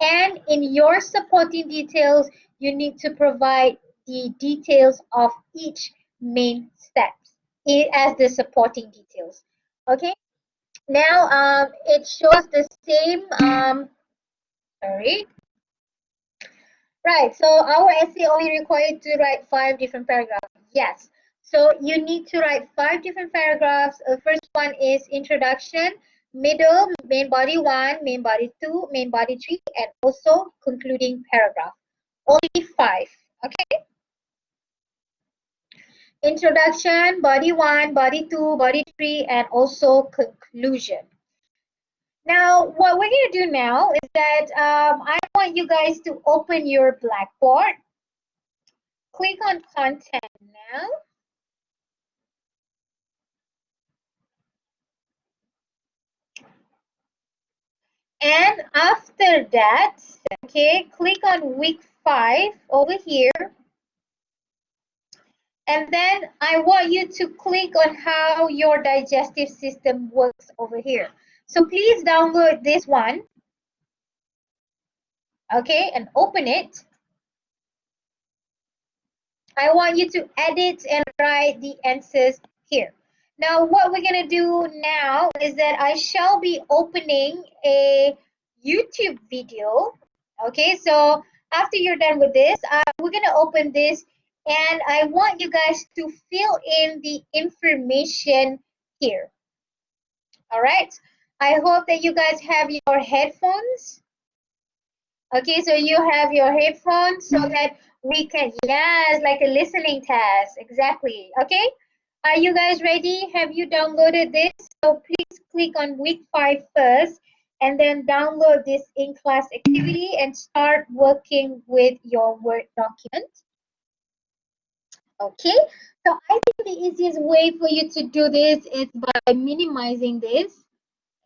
And in your supporting details, you need to provide the details of each main steps as the supporting details. Okay, now it shows the same, sorry. Right, so our essay only required to write 5 different paragraphs. Yes, so you need to write 5 different paragraphs. The first one is introduction, middle, main body 1, main body 2, main body 3, and also concluding paragraph. Only 5, okay? Introduction, body 1, body 2, body 3, and also conclusion. Now, what we're going to do now is that I want you guys to open your Blackboard. Click on Content now. And after that, okay, click on week 5 over here. And then I want you to click on how your digestive system works over here. So please download this one. Okay, and open it. I want you to edit and write the answers here. Now, what we're going to do now is that I shall be opening a YouTube video. Okay, so after you're done with this, we're going to open this, and I want you guys to fill in the information here. All right, I hope that you guys have your headphones. Okay, so you have your headphones so that we can, yes, like a listening test, exactly. Okay, are you guys ready? Have you downloaded this? So please click on week 5 first, and then download this in-class activity and start working with your Word document. Okay, so I think the easiest way for you to do this is by minimizing this,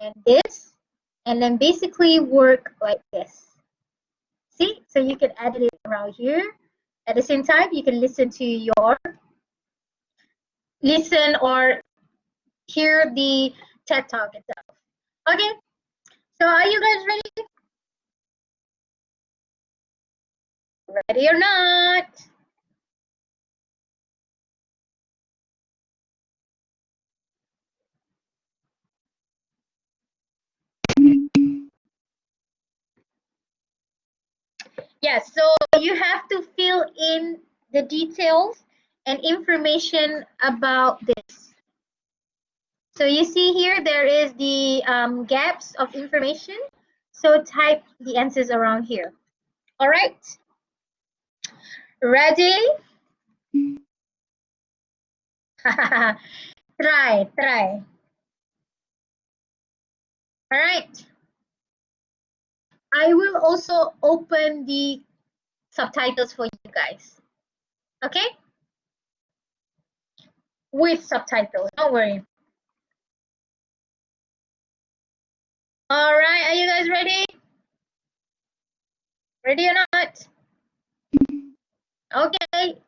and then basically work like this. See, so you can edit it around here. At the same time, you can listen or hear the TED Talk itself. Okay, so are you guys ready? Ready or not? Yes, so you have to fill in the details and information about this. So you see here, there is the gaps of information. So type the answers around here. All right. Ready? Try. All right. I will also open the subtitles for you guys. Okay? With subtitles, don't worry. All right, are you guys ready? Ready or not? Okay.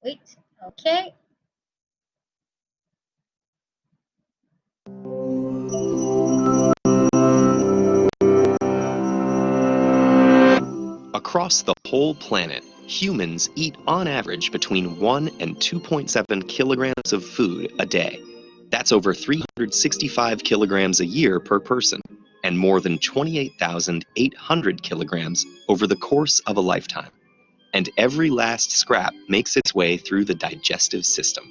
Wait, okay. Across the whole planet, humans eat on average between 1 and 2.7 kilograms of food a day. That's over 365 kilograms a year per person, and more than 28,800 kilograms over the course of a lifetime. And every last scrap makes its way through the digestive system.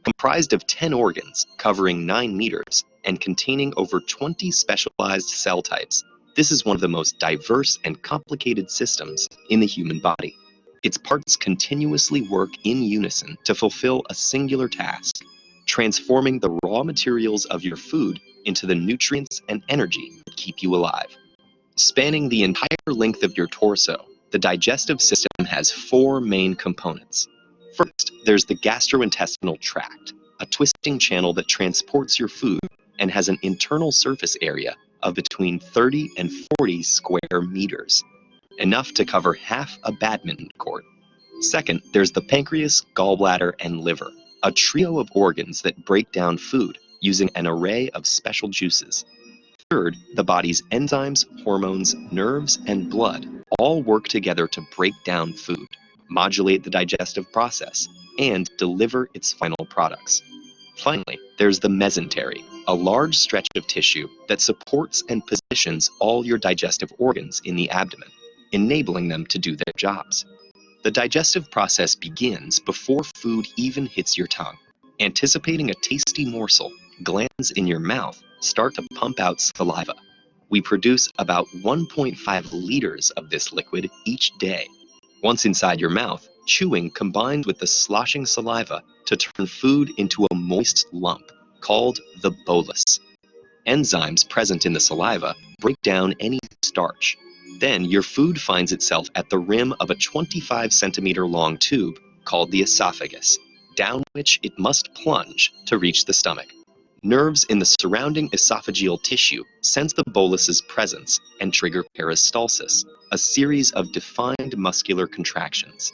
Comprised of 10 organs, covering 9 meters, and containing over 20 specialized cell types, this is one of the most diverse and complicated systems in the human body. Its parts continuously work in unison to fulfill a singular task, transforming the raw materials of your food into the nutrients and energy that keep you alive. Spanning the entire length of your torso, the digestive system has 4 main components. First, there's the gastrointestinal tract, a twisting channel that transports your food and has an internal surface area of between 30 and 40 square meters, enough to cover half a badminton court. Second, there's the pancreas, gallbladder, and liver, a trio of organs that break down food using an array of special juices. Third, the body's enzymes, hormones, nerves, and blood all work together to break down food, modulate the digestive process, and deliver its final products. Finally, there's the mesentery, a large stretch of tissue that supports and positions all your digestive organs in the abdomen, enabling them to do their jobs. The digestive process begins before food even hits your tongue. Anticipating a tasty morsel, glands in your mouth start to pump out saliva. We produce about 1.5 liters of this liquid each day. Once inside your mouth, chewing combines with the sloshing saliva to turn food into a moist lump called the bolus. Enzymes present in the saliva break down any starch. Then your food finds itself at the rim of a 25-centimeter long tube called the esophagus, down which it must plunge to reach the stomach. Nerves in the surrounding esophageal tissue sense the bolus's presence and trigger peristalsis, a series of defined muscular contractions.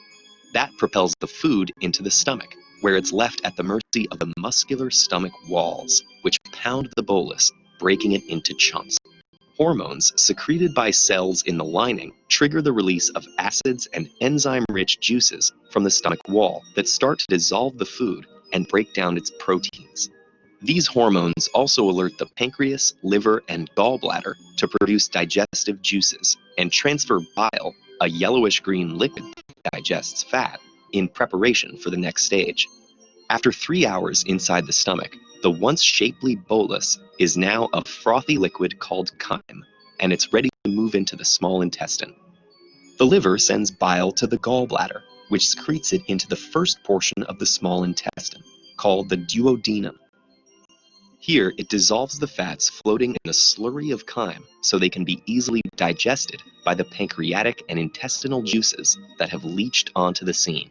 That propels the food into the stomach, where it's left at the mercy of the muscular stomach walls, which pound the bolus, breaking it into chunks. Hormones secreted by cells in the lining trigger the release of acids and enzyme-rich juices from the stomach wall that start to dissolve the food and break down its proteins. These hormones also alert the pancreas, liver, and gallbladder to produce digestive juices and transfer bile, a yellowish-green liquid that digests fat, in preparation for the next stage. After 3 hours inside the stomach, the once shapely bolus is now a frothy liquid called chyme, and it's ready to move into the small intestine. The liver sends bile to the gallbladder, which secretes it into the first portion of the small intestine, called the duodenum. Here, it dissolves the fats floating in a slurry of chyme so they can be easily digested by the pancreatic and intestinal juices that have leached onto the scene.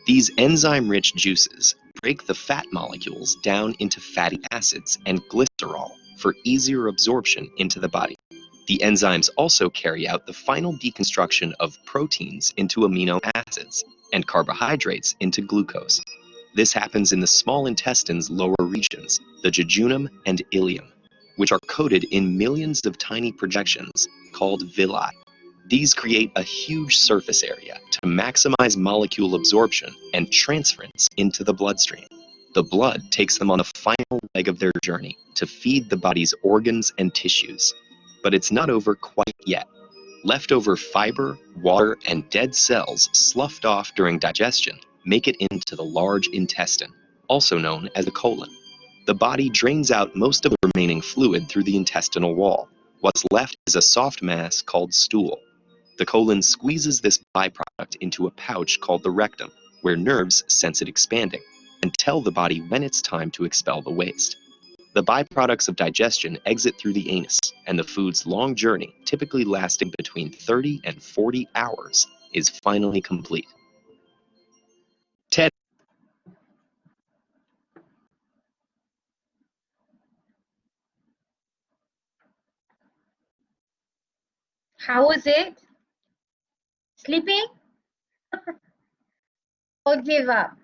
These enzyme-rich juices break the fat molecules down into fatty acids and glycerol for easier absorption into the body. The enzymes also carry out the final deconstruction of proteins into amino acids and carbohydrates into glucose. This happens in the small intestine's lower regions, the jejunum and ileum, which are coated in millions of tiny projections called villi. These create a huge surface area to maximize molecule absorption and transference into the bloodstream. The blood takes them on the final leg of their journey to feed the body's organs and tissues. But it's not over quite yet. Leftover fiber, water, and dead cells sloughed off during digestion make it into the large intestine, also known as the colon. The body drains out most of the remaining fluid through the intestinal wall. What's left is a soft mass called stool. The colon squeezes this byproduct into a pouch called the rectum, where nerves sense it expanding and tell the body when it's time to expel the waste. The byproducts of digestion exit through the anus, and the food's long journey, typically lasting between 30 and 40 hours, is finally complete. Ted. How was it? Sleeping? Or give up?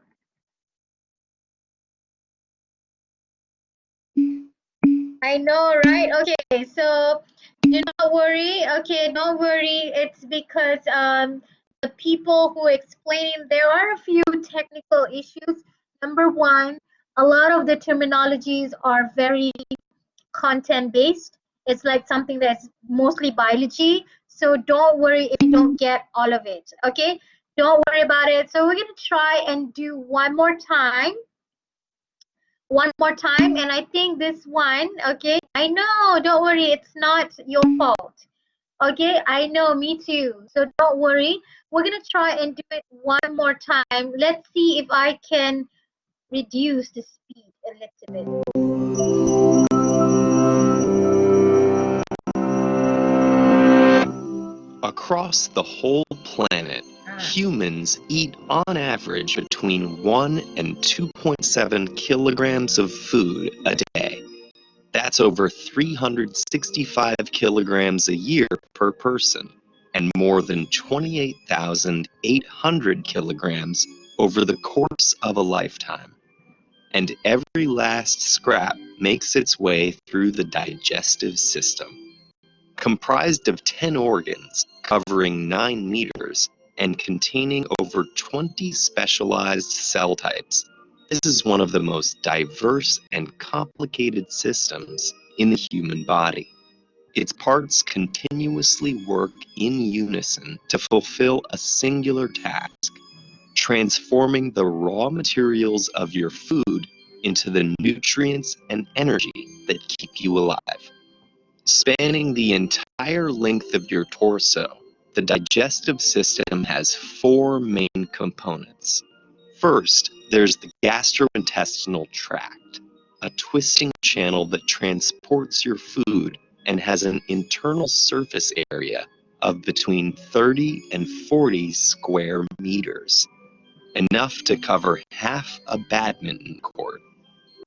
I know, right? Okay, so do not worry. Okay, don't worry. It's because the people who explaining, there are a few technical issues. Number one, a lot of the terminologies are very content based. It's like something that's mostly biology. So don't worry if you don't get all of it. Okay, don't worry about it. So we're gonna try and do one more time, and I think this one, okay, I know, don't worry, it's not your fault. Okay, I know, me too, so don't worry. We're gonna try and do it one more time. Let's see if I can reduce the speed a little bit. Across the whole planet, humans eat on average between 1 and 2.7 kilograms of food a day. That's over 365 kilograms a year per person, and more than 28,800 kilograms over the course of a lifetime. And every last scrap makes its way through the digestive system. Comprised of 10 organs, covering 9 meters, and containing over 20 specialized cell types, this is one of the most diverse and complicated systems in the human body. Its parts continuously work in unison to fulfill a singular task, transforming the raw materials of your food into the nutrients and energy that keep you alive. Spanning the entire length of your torso, the digestive system has 4 main components. First, there's the gastrointestinal tract. a twisting channel that transports your food and has an internal surface area of between 30 and 40 square meters, enough to cover half a badminton court.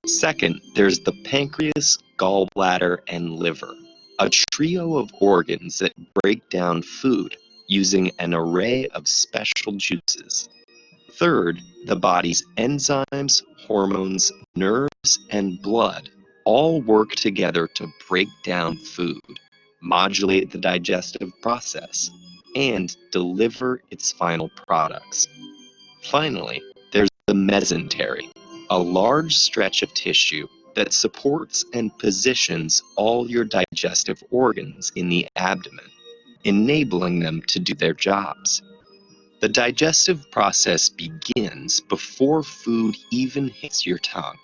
Second, there's the pancreas, gallbladder, and liver, a trio of organs that break down food using an array of special juices. Third, the body's enzymes, hormones, nerves, and blood all work together to break down food, modulate the digestive process, and deliver its final products. Finally, there's the mesentery, a large stretch of tissue that supports and positions all your digestive organs in the abdomen, enabling them to do their jobs. The digestive process begins before food even hits your tongue.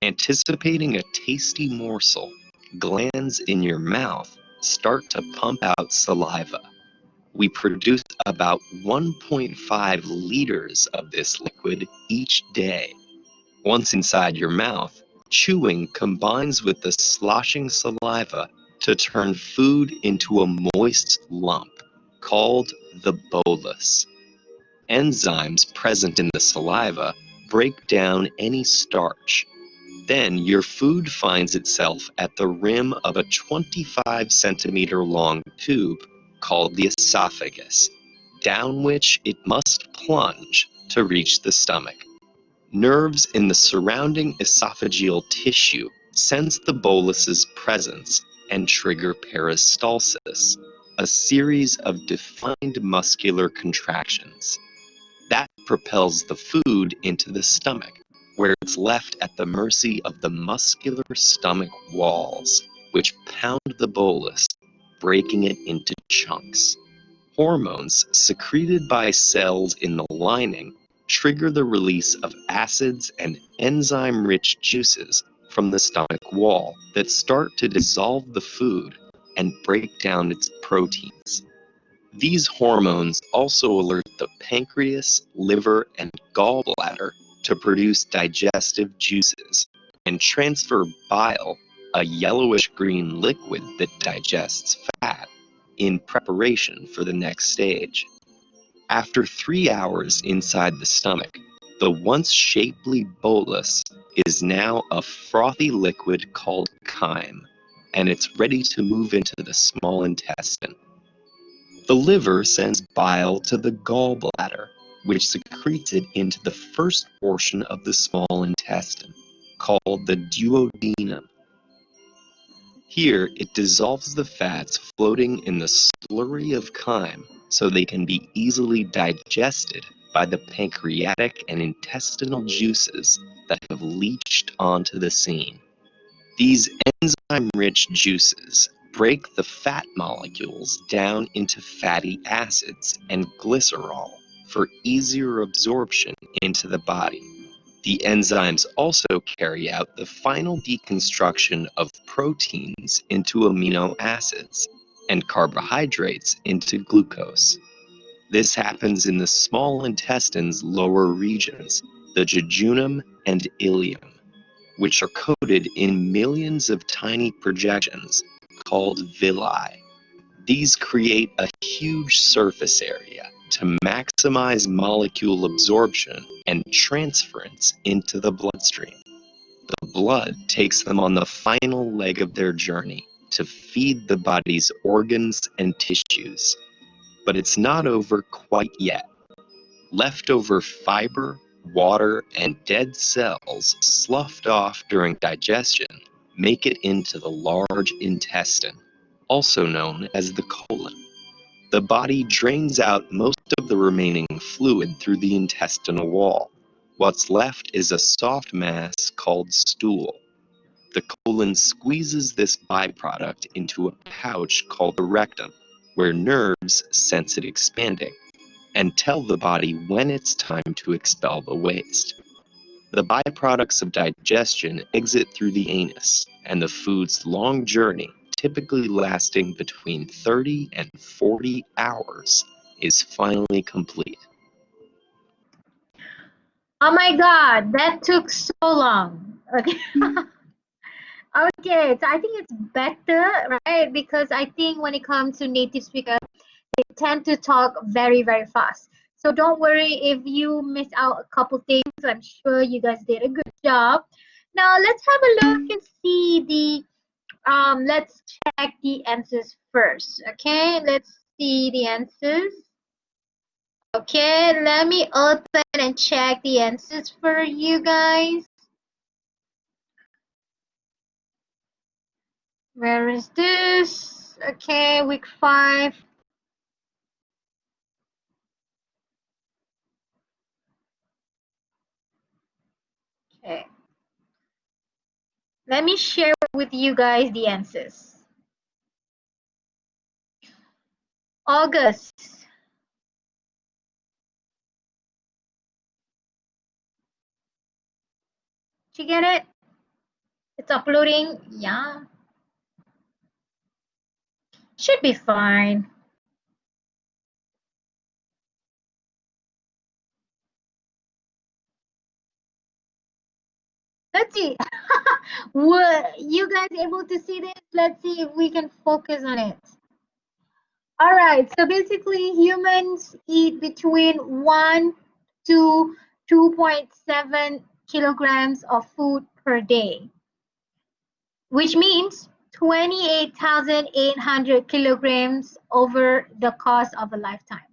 Anticipating a tasty morsel, glands in your mouth start to pump out saliva. We produce about 1.5 liters of this liquid each day. Once inside your mouth, chewing combines with the sloshing saliva to turn food into a moist lump called the bolus. Enzymes present in the saliva break down any starch. Then your food finds itself at the rim of a 25-centimeter long tube called the esophagus, down which it must plunge to reach the stomach. Nerves in the surrounding esophageal tissue sense the bolus's presence and trigger peristalsis, a series of defined muscular contractions. That propels the food into the stomach, where it's left at the mercy of the muscular stomach walls, which pound the bolus, breaking it into chunks. Hormones secreted by cells in the lining trigger the release of acids and enzyme-rich juices from the stomach wall that start to dissolve the food and break down its proteins. These hormones also alert the pancreas, liver, and gallbladder to produce digestive juices and transfer bile, a yellowish-green liquid that digests fat, in preparation for the next stage. After 3 hours inside the stomach, the once shapely bolus is now a frothy liquid called chyme, and it's ready to move into the small intestine. The liver sends bile to the gallbladder, which secretes it into the first portion of the small intestine, called the duodenum. Here, it dissolves the fats floating in the slurry of chyme so they can be easily digested by the pancreatic and intestinal juices that have leached onto the scene. These enzyme-rich juices break the fat molecules down into fatty acids and glycerol for easier absorption into the body. The enzymes also carry out the final deconstruction of proteins into amino acids and carbohydrates into glucose. This happens in the small intestine's lower regions, the jejunum and ileum, which are coated in millions of tiny projections called villi. These create a huge surface area to maximize molecule absorption and transference into the bloodstream. The blood takes them on the final leg of their journey to feed the body's organs and tissues. But it's not over quite yet. Leftover fiber, water, and dead cells sloughed off during digestion make it into the large intestine, also known as the colon. The body drains out most of the remaining fluid through the intestinal wall. What's left is a soft mass called stool. The colon squeezes this byproduct into a pouch called the rectum, where nerves sense it expanding and tell the body when it's time to expel the waste. The byproducts of digestion exit through the anus, and the food's long journey, typically lasting between 30 and 40 hours, is finally complete. Oh my God, that took so long. Okay. Okay, so I think it's better, right? Because I think when it comes to native speaker, they tend to talk very, very fast. So don't worry if you miss out a couple things. I'm sure you guys did a good job. Now let's have a look and see the let's check the answers first. Okay, let's see the answers. Okay, let me open and check the answers for you guys. Where is this? Okay, week 5. Okay. Let me share with you guys the answers. August. Did you get it? It's uploading. Yeah. Should be fine. Let's see. Were you guys able to see this? Let's see if we can focus on it. All right. So basically, humans eat between 1 to 2.7 kilograms of food per day, which means 28,800 kilograms over the course of a lifetime.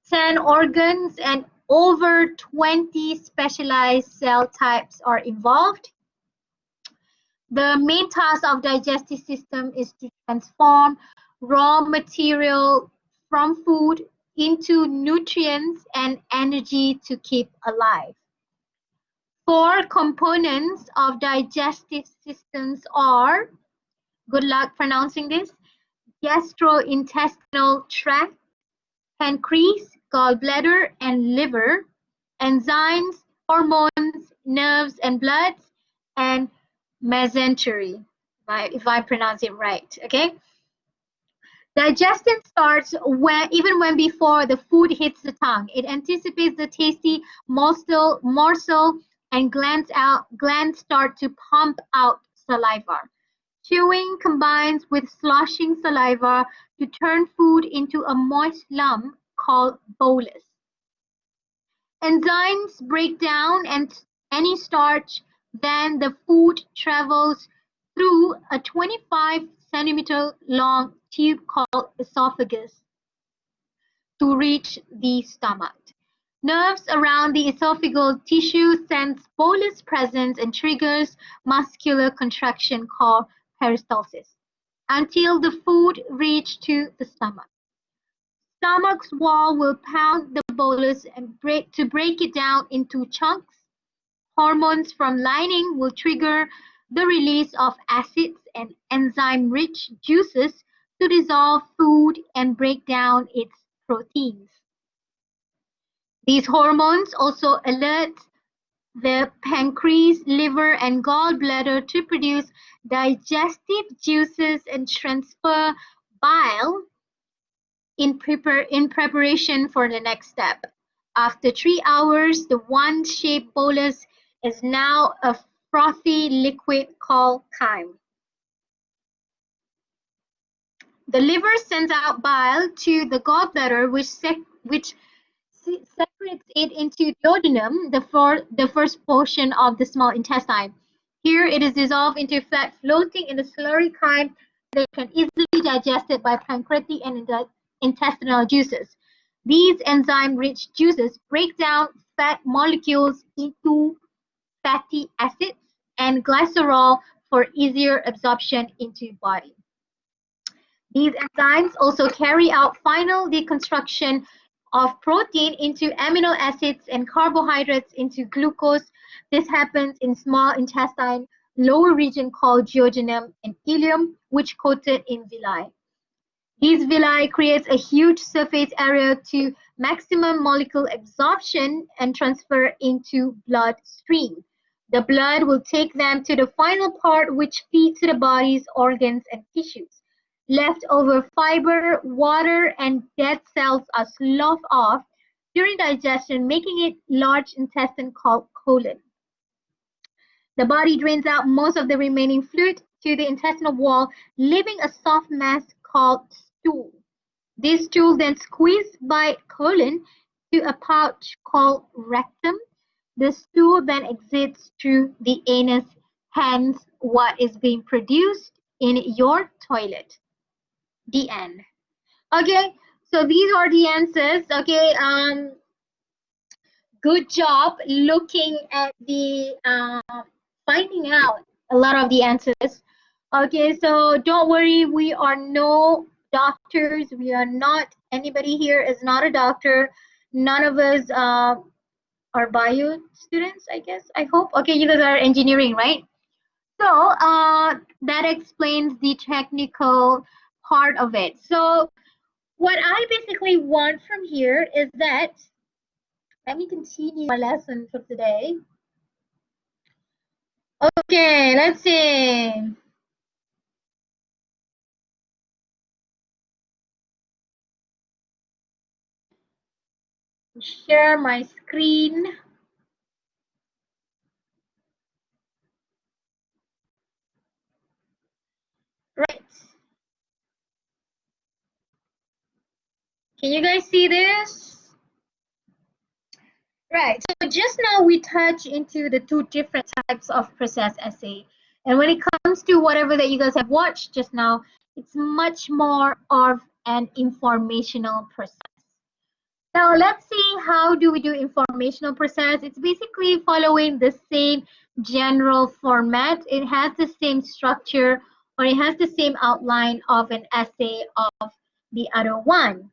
10 organs and over 20 specialized cell types are involved. The main task of digestive system is to transform raw material from food into nutrients and energy to keep alive. 4 components of digestive systems are, good luck pronouncing this, gastrointestinal tract, pancreas, gallbladder, and liver, enzymes, hormones, nerves and blood, and mesentery, if I pronounce it right. Okay. Digestion starts even when before the food hits the tongue. It anticipates the tasty morsel and glands start to pump out saliva. Chewing combines with sloshing saliva to turn food into a moist lump called bolus. Enzymes break down any starch, then the food travels through a 25-centimeter long tube called esophagus to reach the stomach. Nerves around the esophageal tissue sense bolus presence and triggers muscular contraction called peristalsis until the food reaches to the stomach. Stomach's wall will pound the bolus and break it down into chunks. Hormones from lining will trigger the release of acids and enzyme-rich juices to dissolve food and break down its proteins. These hormones also alert the pancreas, liver, and gallbladder to produce digestive juices and transfer bile in preparation for the next step. After 3 hours, the wand-shaped bolus is now a frothy liquid called chyme. The liver sends out bile to the gallbladder, which separates it into duodenum, the first portion of the small intestine. Here it is dissolved into fat floating in the slurry chyme that can easily be digested by pancreatic and intestinal juices. These enzyme-rich juices break down fat molecules into fatty acids and glycerol for easier absorption into body. These enzymes also carry out final deconstruction of protein into amino acids and carbohydrates into glucose. This happens in small intestine, lower region called duodenum and ileum, which coated in villi. These villi creates a huge surface area to maximum molecule absorption and transfer into bloodstream. The blood will take them to the final part, which feeds the body's organs and tissues. Leftover fiber, water, and dead cells are sloughed off during digestion, making it large intestine called colon. The body drains out most of the remaining fluid to the intestinal wall, leaving a soft mass called stool. This stool then squeezed by colon to a pouch called rectum. The stool then exits through the anus, hence what is being produced in your toilet. The end. Okay, so these are the answers. Okay, good job looking at the finding out a lot of the answers. Okay, so don't worry, we are no doctors. We are not, anybody here is not a doctor. None of us are bio students, I guess, I hope. Okay, you guys are engineering, right? So that explains the technical part of it. So what I basically want from here is that, let me continue our lesson for today. Okay, let's see. Share my screen. Right. Can you guys see this? Right. So just now we touched into the two different types of process essay. And when it comes to whatever that you guys have watched just now, it's much more of an informational process. Now let's see, how do we do informational process? It's basically following the same general format. It has the same structure, or it has the same outline of an essay of the other one.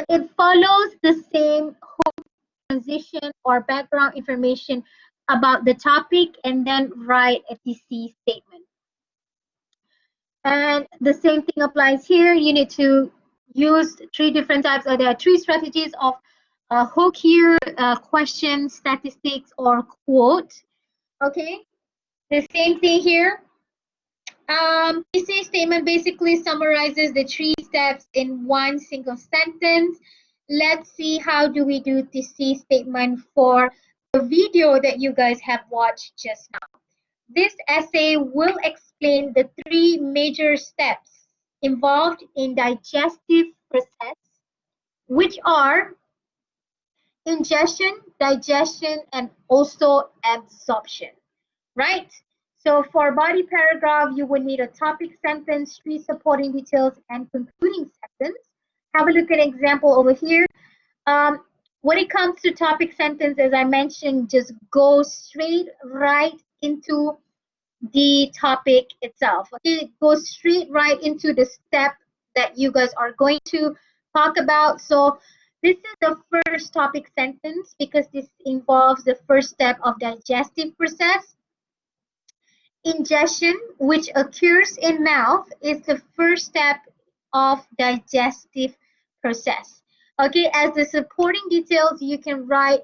It follows the same hook, transition, or background information about the topic, and then write a thesis statement. And the same thing applies here. You need to use three different types, or there are three strategies of hook here, question, statistics, or quote. Okay, the same thing here. Thesis statement basically summarizes the three steps in one single sentence. Let's see, how do we do thesis statement for the video that you guys have watched just now. This essay will explain the three major steps involved in digestive process, which are ingestion, digestion, and also absorption, right? So for body paragraph, you will need a topic sentence, three supporting details, and concluding sentence. Have a look at an example over here. When it comes to topic sentence, as I mentioned, just go straight right into the topic itself. Okay, go straight right into the step that you guys are going to talk about. So this is the first topic sentence because this involves the first step of digestive process. Ingestion, which occurs in mouth, is the first step of digestive process. Okay, as the supporting details, you can write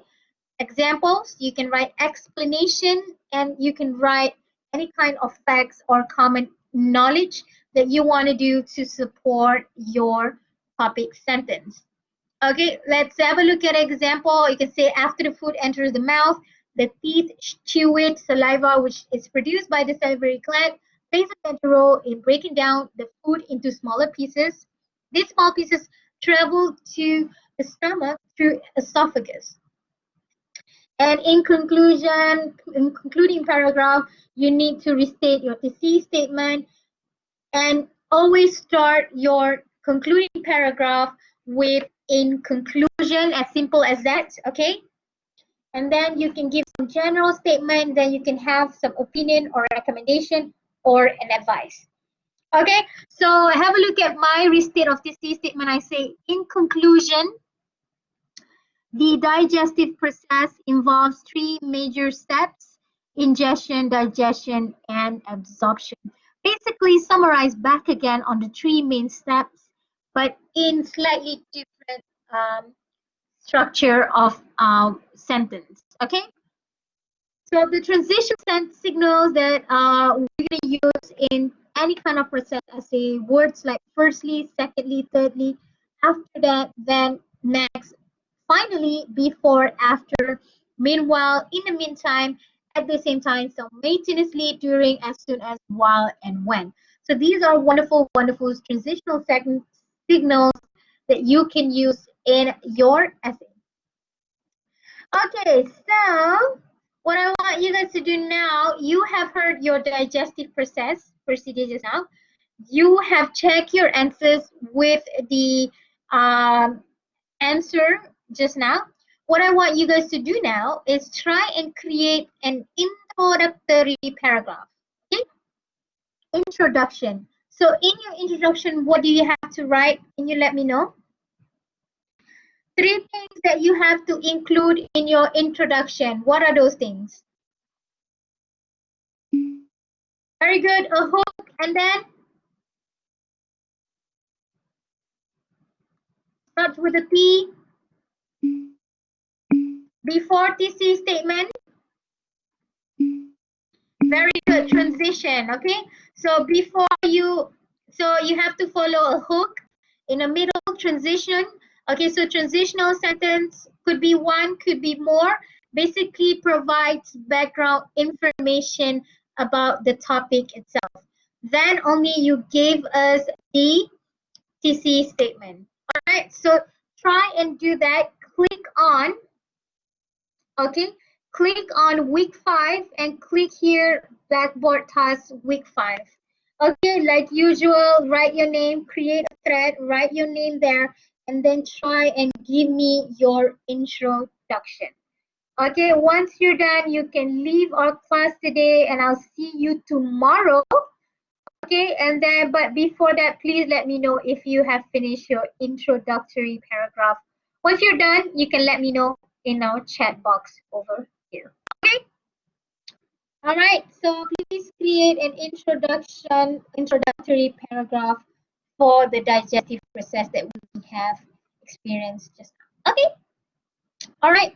examples, you can write explanation, and you can write any kind of facts or common knowledge that you want to do to support your topic sentence. Okay, let's have a look at an example. You can say, after the food enters the mouth, the teeth chew it. Saliva, which is produced by the salivary gland, plays a major role in breaking down the food into smaller pieces. These small pieces travel to the stomach through esophagus. And in conclusion, in concluding paragraph, you need to restate your thesis statement, and always start your concluding paragraph with "in conclusion," as simple as that, okay? And then you can give some general statement, then you can have some opinion or recommendation or an advice. Okay, so have a look at my restate of thesis statement. I say, in conclusion, the digestive process involves three major steps: ingestion, digestion, and absorption. Basically, summarize back again on the three main steps, but in slightly different structure of sentence. Okay. So the transition signals that we're going to use in any kind of process essay, words like firstly, secondly, thirdly, after that, then, next, finally, before, after, meanwhile, in the meantime, at the same time, simultaneously, during, as soon as, while, and when. So these are wonderful, wonderful transitional signals that you can use in your essay. Okay, so what I want you guys to do now, you have heard your digestive procedure just now. You have checked your answers with the answer just now. What I want you guys to do now is try and create an introductory paragraph. Okay? Introduction. So in your introduction, what do you have to write? Can you let me know? 3 things that you have to include in your introduction. What are those things? Very good. A hook, and then starts with a P. Before TC statement. Very good. Transition. Okay. So before you, so you have to follow a hook in a middle transition. Okay. So transitional sentence could be one, could be more. Basically provides background information about the topic itself. Then only you gave us the TC statement. All right. So try and do that. Click on. Okay, click on week 5 and click here Blackboard task week 5. Okay, like usual, write your name, create a thread, write your name there, and then try and give me your introduction. Okay, once you're done, you can leave our class today and I'll see you tomorrow. Okay, and then, but before that, please let me know if you have finished your introductory paragraph. Once you're done, you can let me know in our chat box over here. Okay. All right. So please create an introductory paragraph for the digestive process that we have experienced just now. Okay. All right.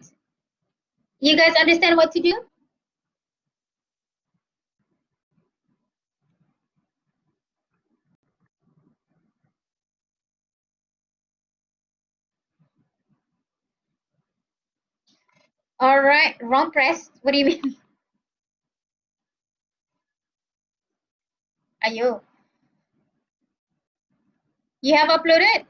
You guys understand what to do? All right. Wrong press. What do you mean? Ayo. You have uploaded?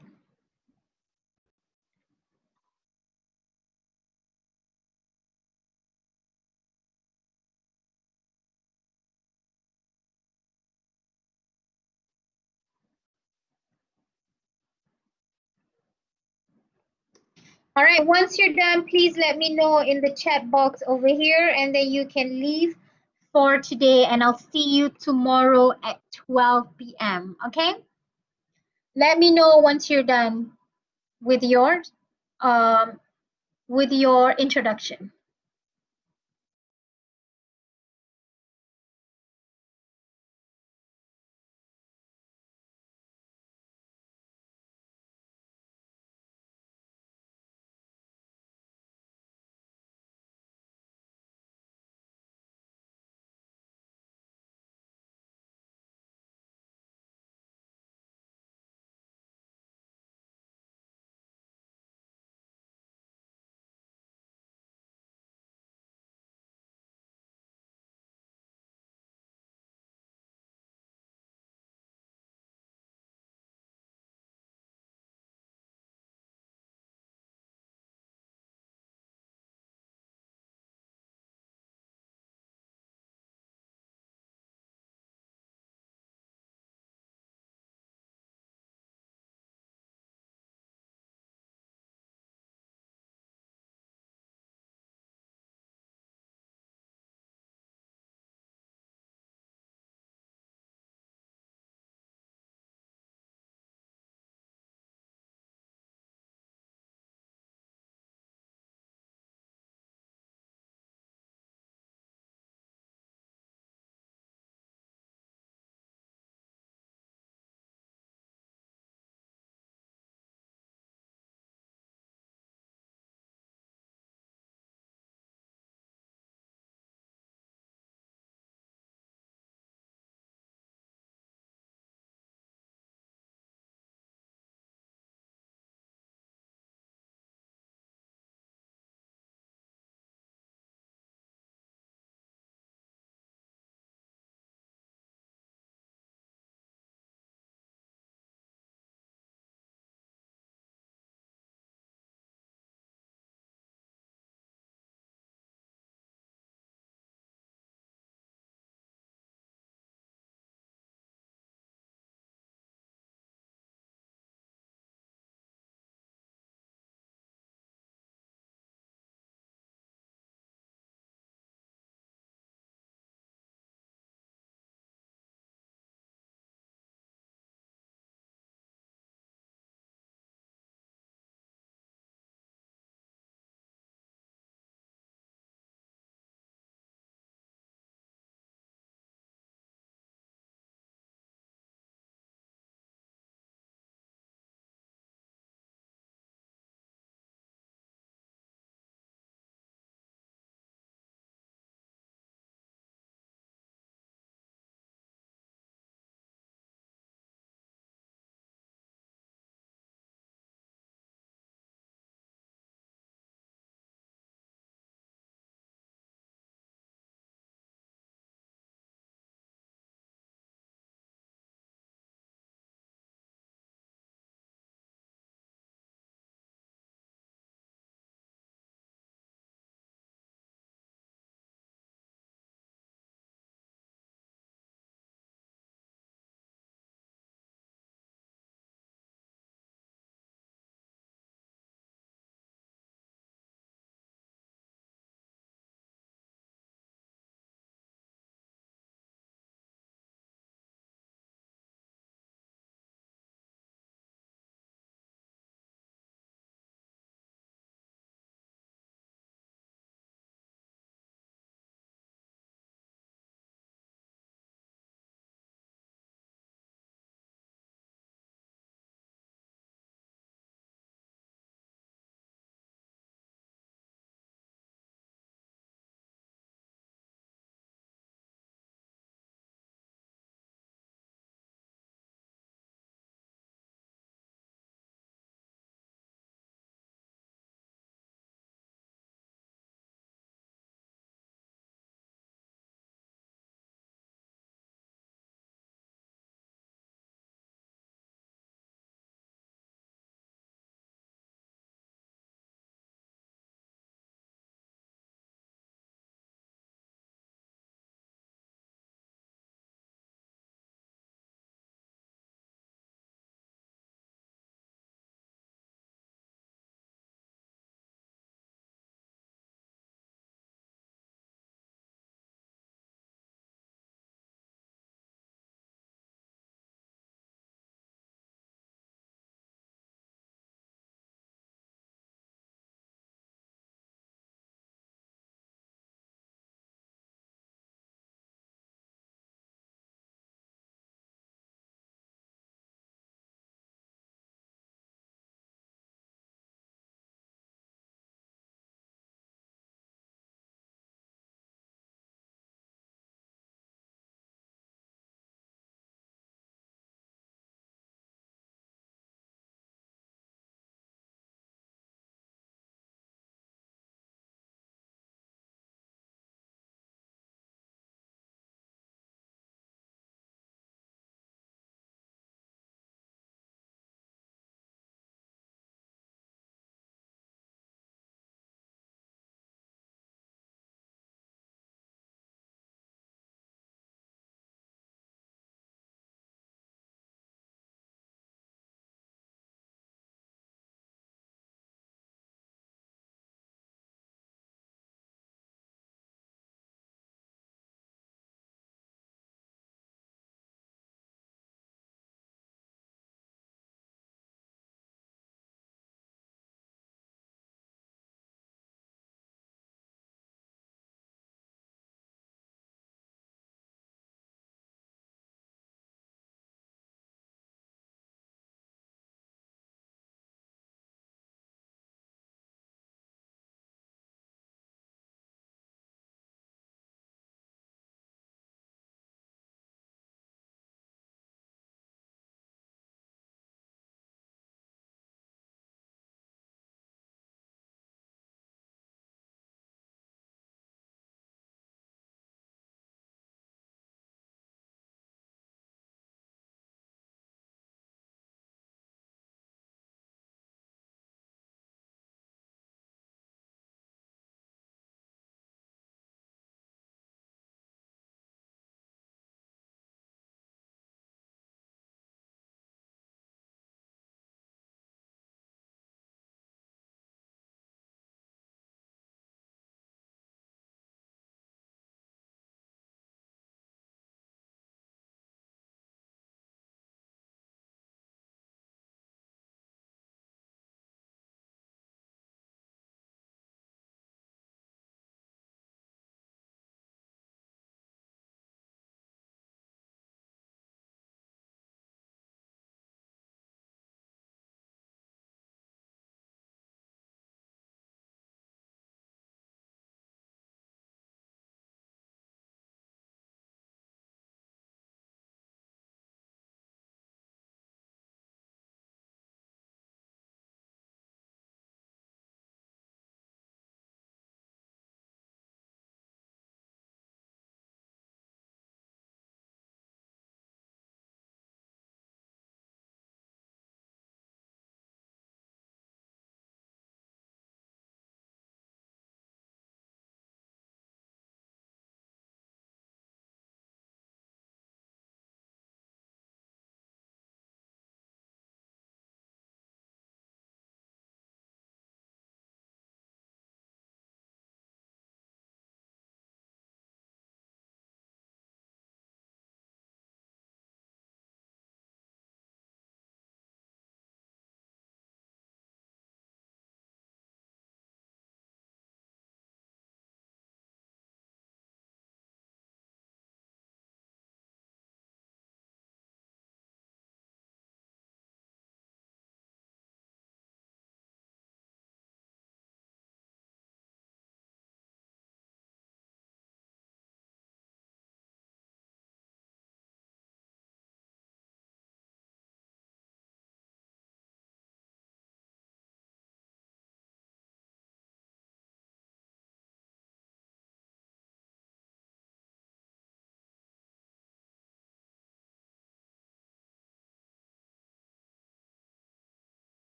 All right, once you're done, please let me know in the chat box over here, and then you can leave for today, and I'll see you tomorrow at 12 p.m. Okay? Let me know once you're done with your introduction.